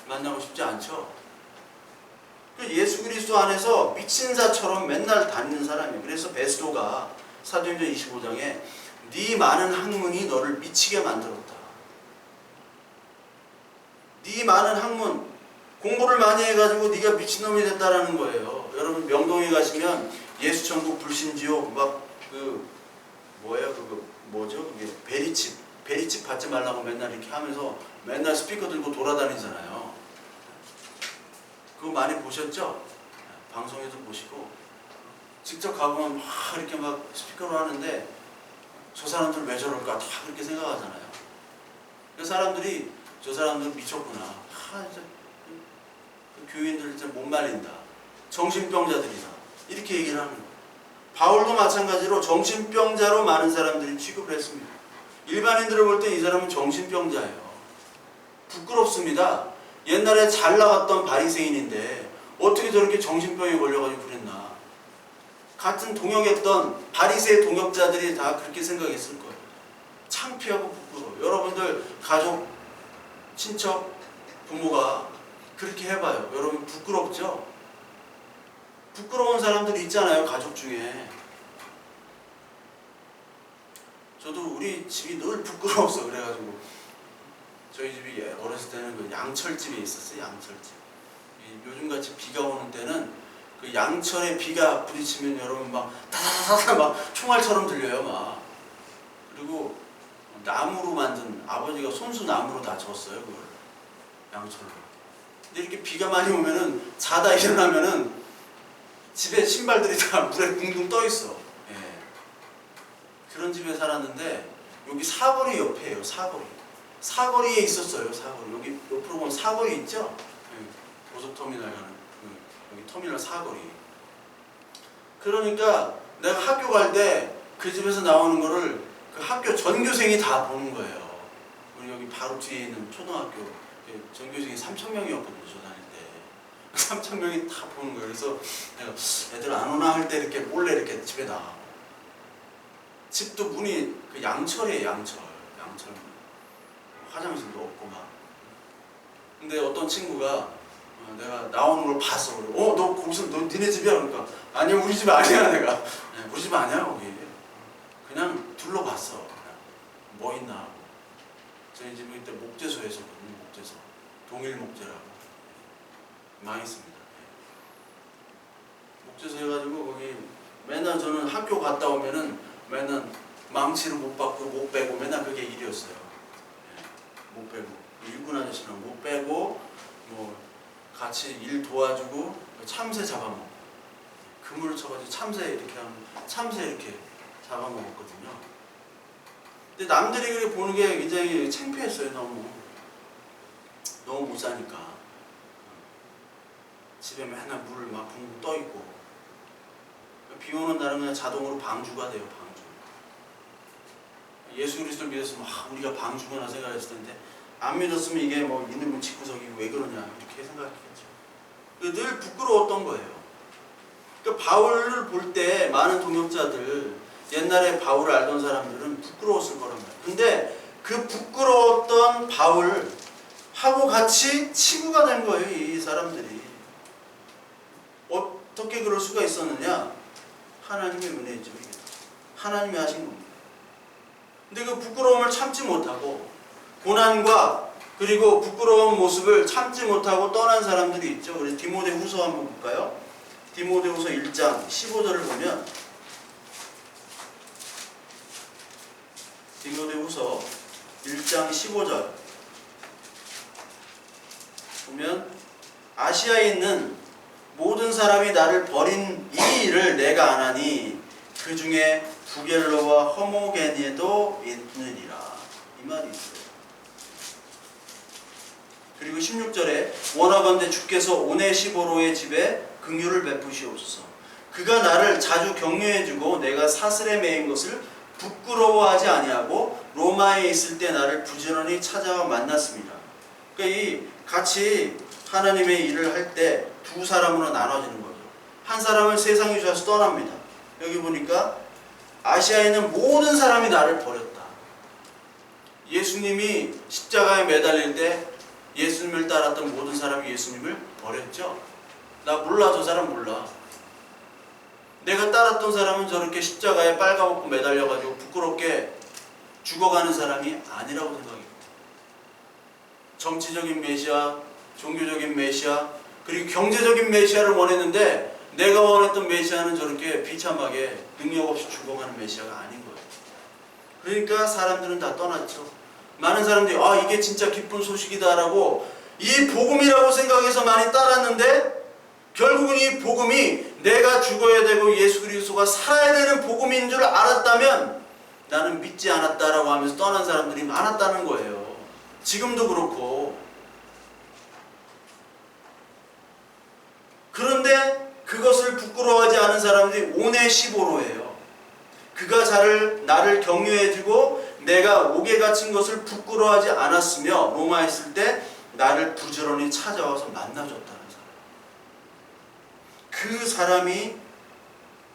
만나고 싶지 않죠? 예수 그리스도 안에서 미친 자처럼 맨날 다니는 사람이에요. 그래서 베스도가 사도행전 25장에 네 많은 학문이 너를 미치게 만들었다. 네 많은 학문, 공부를 많이 해가지고 네가 미친놈이 됐다라는 거예요. 여러분 명동에 가시면 예수천국 불신지옥 막 뭐죠? 그게 베리칩 받지 말라고 맨날 이렇게 하면서 맨날 스피커 들고 돌아다니잖아요. 그거 많이 보셨죠? 방송에도 보시고 직접 가보면 막 이렇게 막 스피커로 하는데 저 사람들 왜 저럴까 다 그렇게 생각하잖아요. 그 사람들이 저 사람들 미쳤구나. 진짜 교인들 진짜 못 말린다. 정신병자들이다. 이렇게 얘기를 하는 거예요. 바울도 마찬가지로 정신병자로 많은 사람들이 취급을 했습니다. 일반인들을 볼 때 이 사람은 정신병자예요. 부끄럽습니다. 옛날에 잘 나갔던 바리새인인데 어떻게 저렇게 정신병에 걸려가지고 그랬나. 같은 동역했던 바리새 동역자들이 다 그렇게 생각했을 거예요. 창피하고 부끄러워. 여러분들 가족, 친척, 부모가 그렇게 해봐요. 여러분 부끄럽죠? 부끄러운 사람들이 있잖아요. 가족 중에. 저도 우리 집이 늘 부끄러웠어. 그래가지고 저희 집이 어렸을 때는 그 양철집에 있었어요. 양철집. 요즘같이 비가 오는 때는 그 양철에 비가 부딪히면 여러분 막 다다다다 막 총알처럼 들려요. 막. 그리고 나무로 만든 아버지가 손수 나무로 다 졌어요. 그걸 양철로. 근데 이렇게 비가 많이 오면은 자다 일어나면은 집에 신발들이 다 물에 둥둥 떠 있어. 예. 그런 집에 살았는데 여기 사거리 옆에예요. 사거리. 사거리에 있었어요. 사거리. 여기 옆으로 보면 사거리 있죠? 고속터미널 가는 여기 터미널 사거리. 그러니까 내가 학교 갈 때 그 집에서 나오는 거를 그 학교 전교생이 다 보는 거예요. 우리 여기 바로 뒤에 있는 초등학교 전교생이 3,000명이었거든요. 저 다닐 때 3,000명이 다 보는 거예요. 그래서 내가 애들 안 오나 할 때 이렇게 몰래 이렇게 집에 나가고, 집도 문이 그 양철이에요. 양철 화장실도 없고 막. 근데 어떤 친구가 내가 나오는 걸 봤어. 너 거기서 너 니네 집이야? 그러니까 아니야 우리 집 아니야. 내가 우리 집 아니야 거기. 그냥 둘러봤어. 그냥 뭐 있나 하고. 저희 집은 그때 목재소에 있었거든요. 목재소. 동일 목재라고 망했습니다. 목재소 해가지고 거기 맨날 저는 학교 갔다 오면은 맨날 망치를 못 받고 못 빼고 맨날 그게 일이었어요. 못 빼고 일군 아저씨랑 못 빼고 뭐 같이 일 도와주고 참새 잡아먹고 그물을 쳐가지고 참새 이렇게 하면 참새 이렇게 잡아먹었거든요. 근데 남들이 그렇게 보는 게 굉장히 창피했어요. 너무 못 사니까 집에 맨날 물 막 붕붕 떠 있고 비 오는 날은 그냥 자동으로 방주가 돼요. 방주. 예수 그리스도를 믿었으면 우리가 방주구나 생각했을 텐데 안 믿었으면 이게 뭐 이놈의 집구석이고 왜 그러냐 이렇게 생각했겠죠. 늘 부끄러웠던 거예요. 그러니까 바울을 볼 때 많은 동역자들 옛날에 바울을 알던 사람들은 부끄러웠을 거란 말이에요. 근데 그 부끄러웠던 바울하고 같이 친구가 된 거예요. 이 사람들이. 어떻게 그럴 수가 있었느냐? 하나님의 은혜죠. 하나님이 하신 겁니다. 근데 그 부끄러움을 참지 못하고 고난과 그리고 부끄러운 모습을 참지 못하고 떠난 사람들이 있죠. 그래서 디모데후서 한번 볼까요? 디모데후서 1장 15절을 보면 디모데후서 1장 15절 보면 아시아에 있는 모든 사람이 나를 버린 이 일을 내가 안 하니 그 중에 부겔로와 허모게네도 있느니라. 이 말이 있어요. 그리고 16절에 원하건대 주께서 오네시보로의 집에 긍휼을 베푸시옵소서. 그가 나를 자주 격려해주고 내가 사슬에 매인 것을 부끄러워하지 아니하고 로마에 있을 때 나를 부지런히 찾아와 만났습니다. 그러니까 이 같이 하나님의 일을 할 때 두 사람으로 나눠지는 거죠. 한 사람은 세상이 좋아서 떠납니다. 여기 보니까 아시아에 있는 모든 사람이 나를 버렸다. 예수님이 십자가에 매달릴 때 예수님을 따랐던 모든 사람이 예수님을 버렸죠. 나 몰라, 저 사람 몰라. 내가 따랐던 사람은 저렇게 십자가에 빨가벗고 매달려가지고 부끄럽게 죽어가는 사람이 아니라고 생각합니다. 정치적인 메시아, 종교적인 메시아, 그리고 경제적인 메시아를 원했는데 내가 원했던 메시아는 저렇게 비참하게 능력 없이 죽어가는 메시아가 아닌 거예요. 그러니까 사람들은 다 떠났죠. 많은 사람들이 이게 진짜 기쁜 소식이다라고 이 복음이라고 생각해서 많이 따랐는데 결국은 이 복음이 내가 죽어야 되고 예수 그리스도가 살아야 되는 복음인 줄 알았다면 나는 믿지 않았다라고 하면서 떠난 사람들이 많았다는 거예요. 지금도 그렇고. 그런데 그것을 부끄러워하지 않은 사람들이 오네시보로예요. 그가 나를 격려해주고 내가 옥에 갇힌 것을 부끄러워하지 않았으며 로마에 있을 때 나를 부지런히 찾아와서 만나줬다는 사람. 그 사람이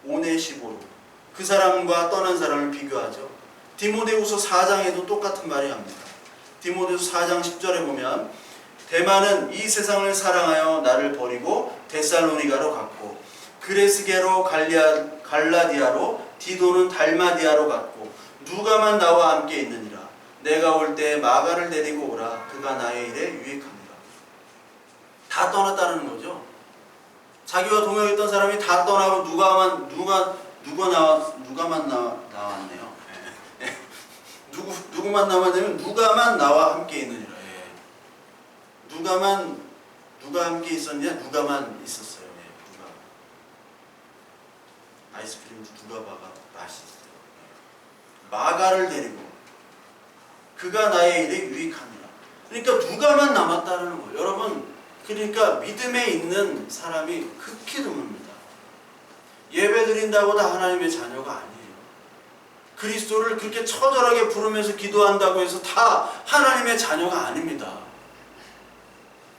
오네시보로. 그 사람과 떠난 사람을 비교하죠. 디모데후서 4장에도 똑같은 말이 합니다. 디모데후서 4장 10절에 보면 데마는 이 세상을 사랑하여 나를 버리고 데살로니가로 갔고 그레스게로 갈라디아로 디도는 달마디아로 갔고 누가만 나와 함께 있느니라. 내가 올 때 마가를 데리고 오라. 그가 나의 일에 유익합니다. 다 떠났다는 거죠. 자기와 동역했던 사람이 다 떠나고 누가만 나왔네요. 누구만 남았냐면 누가만 나와 함께 있느니라. 누가 함께 있었냐? 누가만 있었어요. 누가. 아이스크림도 누가 맛있어요. 마가를 데리고 그가 나의 일에 유익하니라. 그러니까 누가만 남았다는 거예요. 여러분, 그러니까 믿음에 있는 사람이 극히 드뭅니다. 예배 드린다고 다 하나님의 자녀가 아니에요. 그리스도를 그렇게 처절하게 부르면서 기도한다고 해서 다 하나님의 자녀가 아닙니다.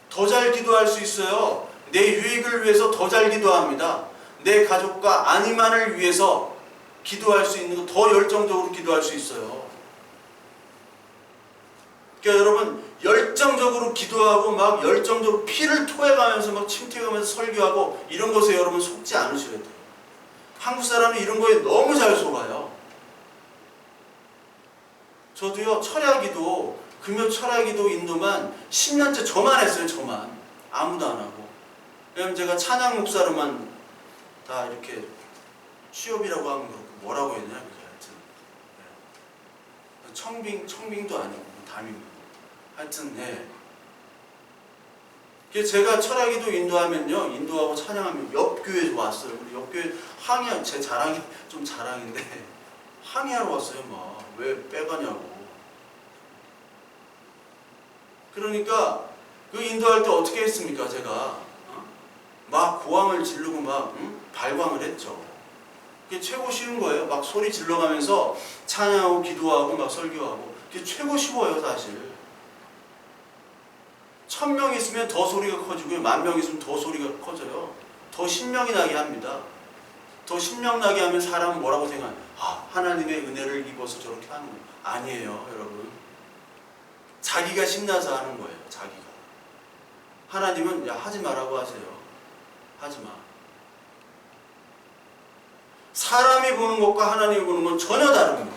더 잘 기도할 수 있어요. 내 유익을 위해서 더 잘 기도합니다. 내 가족과 아니만을 위해서 기도할 수 있는 거 더 열정적으로 기도할 수 있어요. 그러니까 여러분, 열정적으로 기도하고 막 열정적으로 피를 토해가면서 막 침튀어가면서 설교하고 이런 것에 여러분 속지 않으셔야 돼요. 한국 사람이 이런 거에 너무 잘 속아요. 저도요, 철야기도, 금요 철야기도 인도만 10년째 저만 했어요. 저만. 아무도 안 하고. 왜냐면 제가 찬양 목사로만 다 이렇게 취업이라고 하면 그렇고 뭐라고 해야 되나 그게 하여튼 청빙도 아니고 담임. 하여튼 제가 철야기도 인도하면요, 인도하고 찬양하면 옆 교회 왔어요. 우리 옆 교회 항의, 제 자랑이 좀 자랑인데 항의하러 왔어요. 막 왜 빼가냐고. 그러니까 그 인도할 때 어떻게 했습니까? 제가 막 고함을 지르고 막 발광을 했죠. 그게 최고 쉬운 거예요. 막 소리 질러가면서 찬양하고 기도하고 막 설교하고. 그게 최고 쉬워요, 사실. 1000명 있으면 더 소리가 커지고요. 10,000명 있으면 더 소리가 커져요. 더 신명이 나게 합니다. 더 신명 나게 하면 사람은 뭐라고 생각해요? 아, 하나님의 은혜를 입어서 저렇게 하는 거예요. 아니에요, 여러분. 자기가 신나서 하는 거예요, 자기가. 하나님은 야, 하지 말라고 하세요. 하지 마. 사람이 보는 것과 하나님이 보는 건 전혀 다릅니다.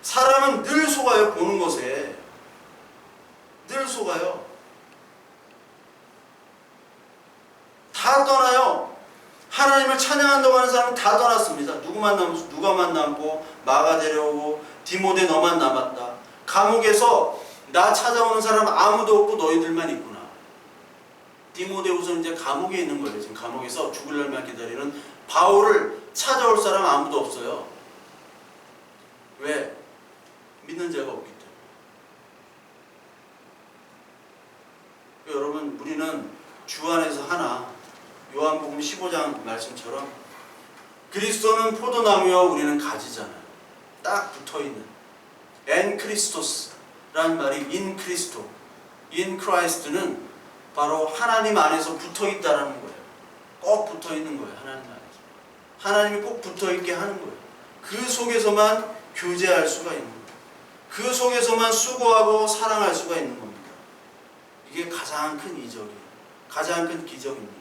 사람은 늘 속아요, 보는 것에. 늘 속아요. 다 떠나요. 하나님을 찬양한다고 하는 사람은 다 떠났습니다. 누가만 남고 마가 데려오고 디모데 너만 남았다. 감옥에서 나 찾아오는 사람 아무도 없고 너희들만 있구나. 디모데후서는 이제 감옥에 있는 거예요. 지금 감옥에서 죽을 날만 기다리는 바울을 찾아올 사람 아무도 없어요. 왜? 믿는 자가 없기 때문에. 여러분, 우리는 주 안에서 하나, 요한복음 15장 말씀처럼 그리스도는 포도나무와 우리는 가지잖아요. 딱 붙어있는 엔 크리스토스라는 말이 인 크리스토, 인 크라이스트는 바로 하나님 안에서 붙어있다라는 거예요. 꼭 붙어있는 거예요. 하나님 안에서. 하나님이 꼭 붙어있게 하는 거예요. 그 속에서만 교제할 수가 있는 거예요. 그 속에서만 수고하고 사랑할 수가 있는 겁니다. 이게 가장 큰 이적이에요. 가장 큰 기적입니다.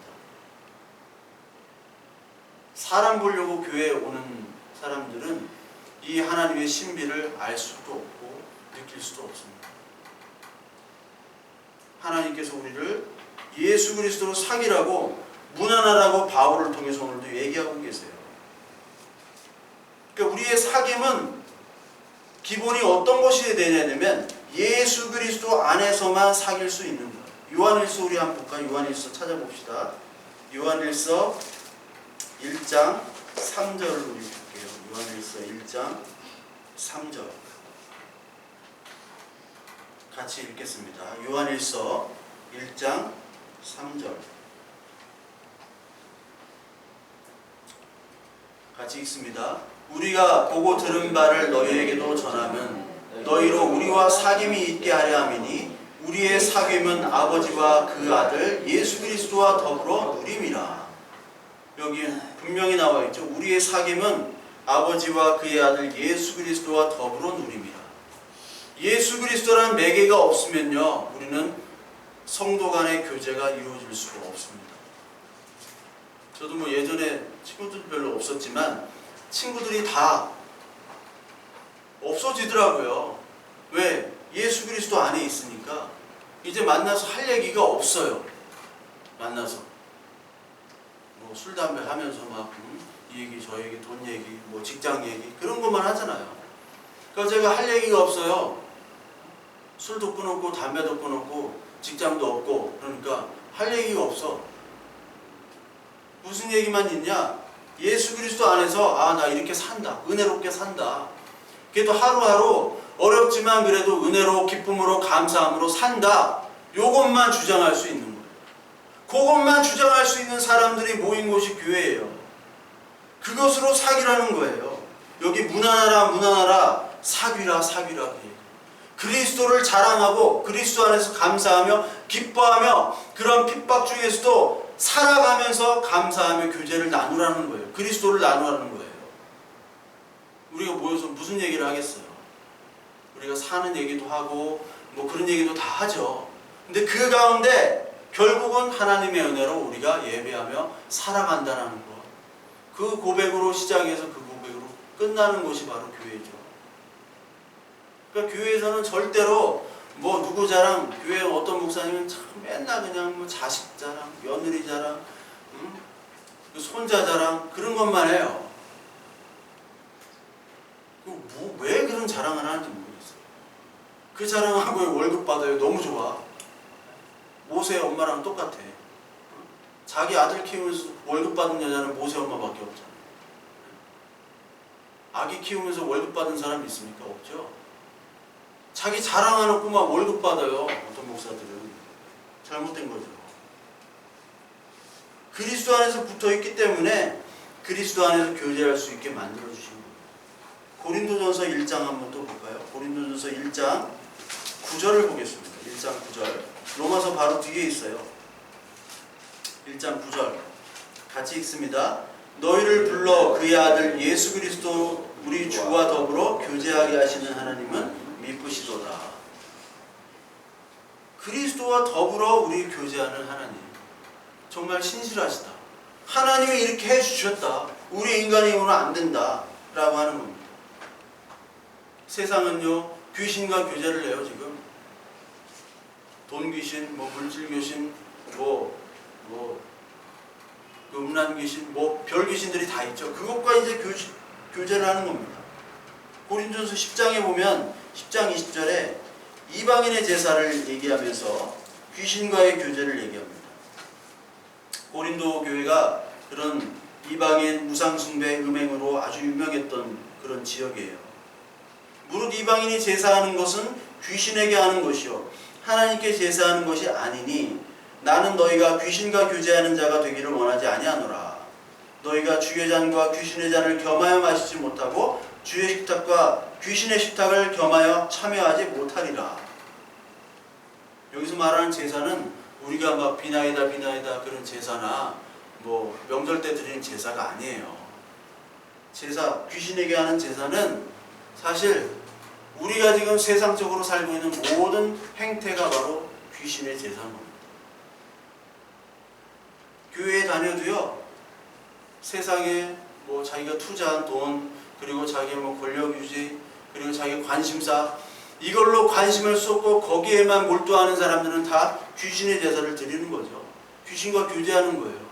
사람 보려고 교회에 오는 사람들은 이 하나님의 신비를 알 수도 없고 느낄 수도 없습니다. 하나님께서 우리를 예수 그리스도로 사귀라고 문안하라고 바울을 통해서 오늘도 얘기하고 계세요. 그러니까 우리의 사귐은 기본이 어떤 것이 되냐면 예수 그리스도 안에서만 사귈 수 있는 거예요. 요한일서 우리 한번 볼까요? 요한일서 찾아봅시다. 요한일서 1장 3절을 우리 볼게요. 요한일서 1장 3절 같이 읽겠습니다. 요한일서 1장 3절 같이 읽습니다. 우리가 보고 들은 바를 너희에게도 전하면 너희로 우리와 사귐이 있게 하려 함이니 우리의 사귐은 아버지와 그 아들 예수 그리스도와 더불어 누림이라. 여기 분명히 나와 있죠. 우리의 사귐은 아버지와 그의 아들 예수 그리스도와 더불어 누림이라. 예수 그리스도라는 매개가 없으면요, 우리는 성도 간의 교제가 이루어질 수가 없습니다. 저도 뭐 예전에 친구들 별로 없었지만 친구들이 다 없어지더라고요. 왜? 예수 그리스도 안에 있으니까 이제 만나서 할 얘기가 없어요. 만나서 뭐 술 담배 하면서 막 이 얘기 저 얘기 돈 얘기 뭐 직장 얘기 그런 것만 하잖아요. 그러니까 제가 할 얘기가 없어요. 술도 끊었고 담배도 끊었고 직장도 없고 그러니까 할 얘기가 없어. 무슨 얘기만 있냐? 예수 그리스도 안에서 아, 나 이렇게 산다. 은혜롭게 산다. 그래도 하루하루 어렵지만 그래도 은혜로 기쁨으로 감사함으로 산다. 요것만 주장할 수 있는 거예요. 그것만 주장할 수 있는 사람들이 모인 곳이 교회예요. 그것으로 사귀라는 거예요. 여기 문안하라 사귀라. 그리스도를 자랑하고 그리스도 안에서 감사하며 기뻐하며 그런 핍박 중에서도 살아가면서 감사하며 교제를 나누라는 거예요. 그리스도를 나누라는 거예요. 우리가 모여서 무슨 얘기를 하겠어요? 우리가 사는 얘기도 하고 뭐 그런 얘기도 다 하죠. 근데 그 가운데 결국은 하나님의 은혜로 우리가 예배하며 살아간다는 것. 그 고백으로 시작해서 그 고백으로 끝나는 곳이 바로 교회죠. 그러니까 교회에서는 절대로 뭐 누구 자랑, 교회 어떤 목사님은 참 맨날 그냥 뭐 자식 자랑, 며느리 자랑, 손자 자랑 그런 것만 해요. 왜 그런 자랑을 하는지 모르겠어요. 그 자랑하고 월급 받아요. 너무 좋아. 모세 엄마랑 똑같아. 자기 아들 키우면서 월급 받은 여자는 모세 엄마밖에 없잖아요. 아기 키우면서 월급 받은 사람이 있습니까? 없죠. 자기 자랑하는 꼬마 월급 받아요. 어떤 목사들은. 잘못된 거죠. 그리스도 안에서 붙어있기 때문에 그리스도 안에서 교제할 수 있게 만들어주신 거예요. 고린도전서 1장 한번 또 볼까요? 고린도전서 1장 9절을 보겠습니다. 1장 9절. 로마서 바로 뒤에 있어요. 1장 9절 같이 읽습니다. 너희를 불러 그의 아들 예수 그리스도 우리 주와 더불어 교제하게 하시는 하나님은 미쁘시도다. 그리스도와 더불어 우리 교제하는 하나님 정말 신실하시다. 하나님이 이렇게 해주셨다. 우리 인간의 힘으로는 안 된다 라고 하는 겁니다. 세상은요 귀신과 교제를 해요. 지금 돈 귀신, 뭐 물질 귀신, 음란 귀신, 별 귀신들이 다 있죠. 그것과 이제 교제를 하는 겁니다. 고린도전서 10장에 보면 10장 20절에 이방인의 제사를 얘기하면서 귀신과의 교제를 얘기합니다. 고린도 교회가 그런 이방인 무상숭배 음행으로 아주 유명했던 그런 지역이에요. 무릇 이방인이 제사하는 것은 귀신에게 하는 것이요 하나님께 제사하는 것이 아니니 나는 너희가 귀신과 교제하는 자가 되기를 원하지 아니하노라. 너희가 주의 잔과 귀신의 잔을 겸하여 마시지 못하고 주의 식탁과 귀신의 식탁을 겸하여 참여하지 못하리라. 여기서 말하는 제사는 우리가 막 비나이다 그런 제사나 뭐 명절 때 드리는 제사가 아니에요. 제사, 귀신에게 하는 제사는 사실 우리가 지금 세상적으로 살고 있는 모든 행태가 바로 귀신의 제사인 겁니다. 교회에 다녀도요, 세상에 뭐 자기가 투자한 돈, 그리고 자기의 뭐 권력 유지, 그리고 자기 관심사, 이걸로 관심을 쏟고 거기에만 몰두하는 사람들은 다 귀신의 제사를 드리는 거죠. 귀신과 교제하는 거예요.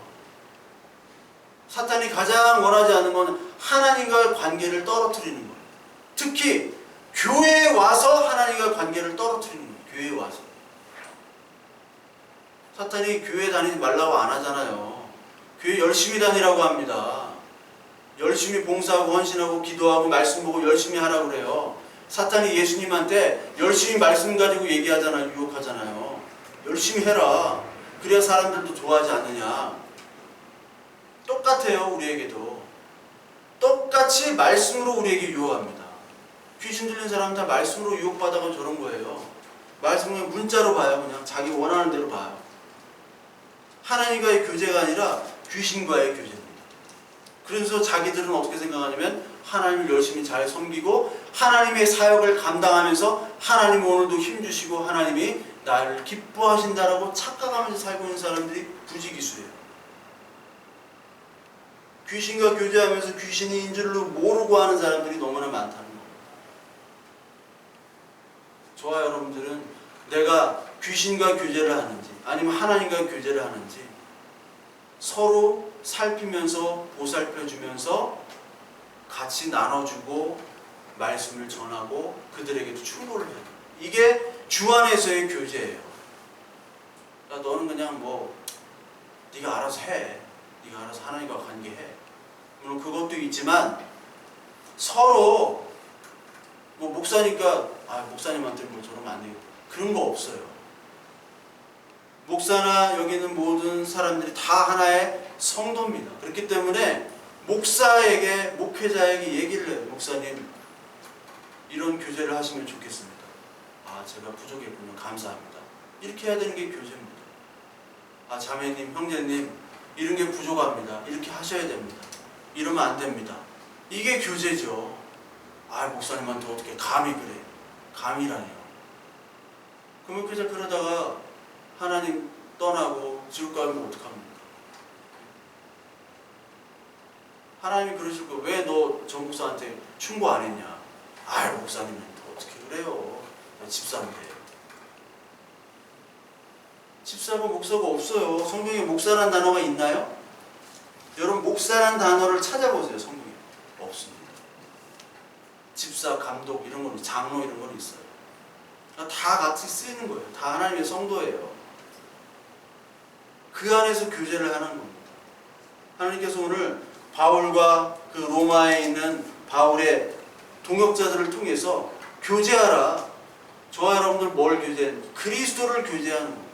사탄이 가장 원하지 않는 건 하나님과의 관계를 떨어뜨리는 거예요. 특히 교회에 와서 하나님과 관계를 떨어뜨리는 거예요. 교회에 와서. 사탄이 교회 다니지 말라고 안 하잖아요. 교회 열심히 다니라고 합니다. 열심히 봉사하고 헌신하고 기도하고 말씀 보고 열심히 하라고 그래요. 사탄이 예수님한테 열심히 말씀 가지고 얘기하잖아요. 유혹하잖아요. 열심히 해라. 그래야 사람들도 좋아하지 않느냐. 똑같아요. 우리에게도. 똑같이 말씀으로 우리에게 유혹합니다. 귀신 들린 사람은 다 말씀으로 유혹받아가 저런 거예요. 말씀을 문자로 봐요. 그냥 자기 원하는 대로 봐요. 하나님과의 교제가 아니라 귀신과의 교제입니다. 그래서 자기들은 어떻게 생각하냐면 하나님을 열심히 잘 섬기고 하나님의 사역을 감당하면서 하나님 오늘도 힘주시고 하나님이 나를 기뻐하신다라고 착각하면서 살고 있는 사람들이 부지기수예요. 귀신과 교제하면서 귀신인 줄로 모르고 하는 사람들이 너무나 많다는 겁니다. 저와 여러분들은 내가 귀신과 교제를 하는지 아니면 하나님과 교제를 하는지 서로 살피면서 보살펴주면서 같이 나눠주고 말씀을 전하고 그들에게도 충고를 해요. 이게 주 안에서의 교제예요. 그러니까 너는 그냥 뭐 네가 알아서 해. 네가 알아서 하나님과 관계해. 물론 그것도 있지만 서로 뭐 목사니까 목사님한테 뭐 저러면 안 되겠다. 그런 거 없어요. 목사나 여기 있는 모든 사람들이 다 하나의 성도입니다. 그렇기 때문에 목사에게, 목회자에게 얘기를 해요. 목사님, 이런 교제를 하시면 좋겠습니다. 제가 부족했군요. 감사합니다. 이렇게 해야 되는 게 교제입니다. 자매님, 형제님, 이런 게 부족합니다. 이렇게 하셔야 됩니다. 이러면 안 됩니다. 이게 교제죠. 목사님한테 어떻게 감히 그래. 감히라니요. 그러면 그저 그러다가 하나님 떠나고 지옥 가면 어떡합니까? 하나님이 그러실 거예요. 왜 너 전 목사한테 충고 안 했냐? 목사님한테 어떻게 그래요? 집사인데. 집사고 목사가 없어요. 성경에 목사란 단어가 있나요? 여러분, 목사란 단어를 찾아보세요. 성경에. 없습니다. 집사, 감독 이런 건, 장로 이런 건 있어요. 다 같이 쓰이는 거예요. 다 하나님의 성도예요. 그 안에서 교제를 하는 겁니다. 하나님께서 오늘 바울과 그 로마에 있는 바울의 동역자들을 통해서 교제하라. 저와 여러분들 뭘 교제하는? 그리스도를 교제하는 겁니다.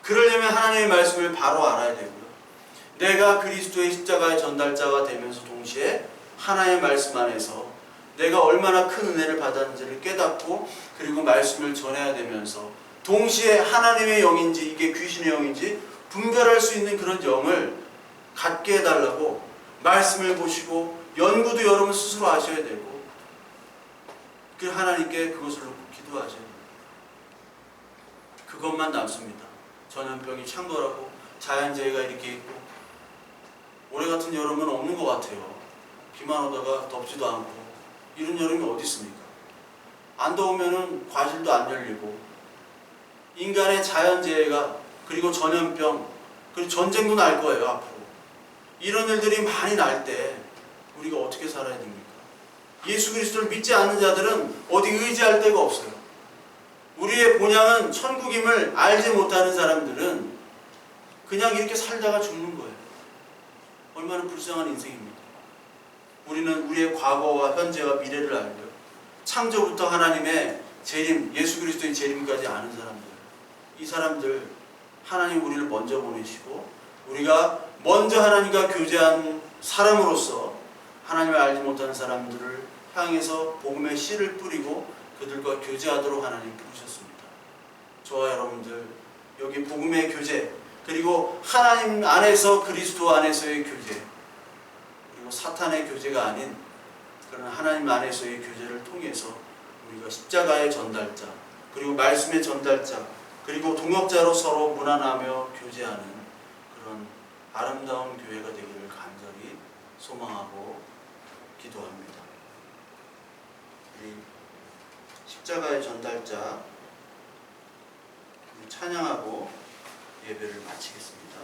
그러려면 하나님의 말씀을 바로 알아야 되고요. 내가 그리스도의 십자가의 전달자가 되면서 동시에 하나님의 말씀 안에서 내가 얼마나 큰 은혜를 받았는지를 깨닫고 그리고 말씀을 전해야 되면서 동시에 하나님의 영인지 이게 귀신의 영인지 분별할 수 있는 그런 영을 갖게 해달라고 말씀을 보시고 연구도 여러분 스스로 하셔야 되고 그 하나님께 그것을 놓고 기도하셔야 됩니다. 그것만 남습니다. 전염병이 창궐하고 자연재해가 이렇게 있고 올해 같은 여름은 없는 것 같아요. 비만 오다가 덥지도 않고 이런 여름이 어디 있습니까? 안 더우면은 과실도 안 열리고 인간의 자연재해가 그리고 전염병 그리고 전쟁도 날 거예요. 앞으로 이런 일들이 많이 날 때 우리가 어떻게 살아야 됩니까? 예수 그리스도를 믿지 않는 자들은 어디 의지할 데가 없어요. 우리의 본향은 천국임을 알지 못하는 사람들은 그냥 이렇게 살다가 죽는 거예요. 얼마나 불쌍한 인생입니까? 우리는 우리의 과거와 현재와 미래를 알고요. 창조부터 하나님의 재림, 예수 그리스도의 재림까지 아는 사람들. 이 사람들 하나님 우리를 먼저 보내시고 우리가 먼저 하나님과 교제한 사람으로서 하나님을 알지 못하는 사람들을 향해서 복음의 씨를 뿌리고 그들과 교제하도록 하나님 부르셨습니다. 저와 여러분들 여기 복음의 교제 그리고 하나님 안에서 그리스도 안에서의 교제 그리고 사탄의 교제가 아닌 그런 하나님 안에서의 교제를 통해서 우리가 십자가의 전달자 그리고 말씀의 전달자 그리고 동역자로 서로 문안하며 교제하는 그런 아름다운 교회가 되기를 간절히 소망하고 기도합니다. 이 십자가의 전달자 찬양하고 예배를 마치겠습니다.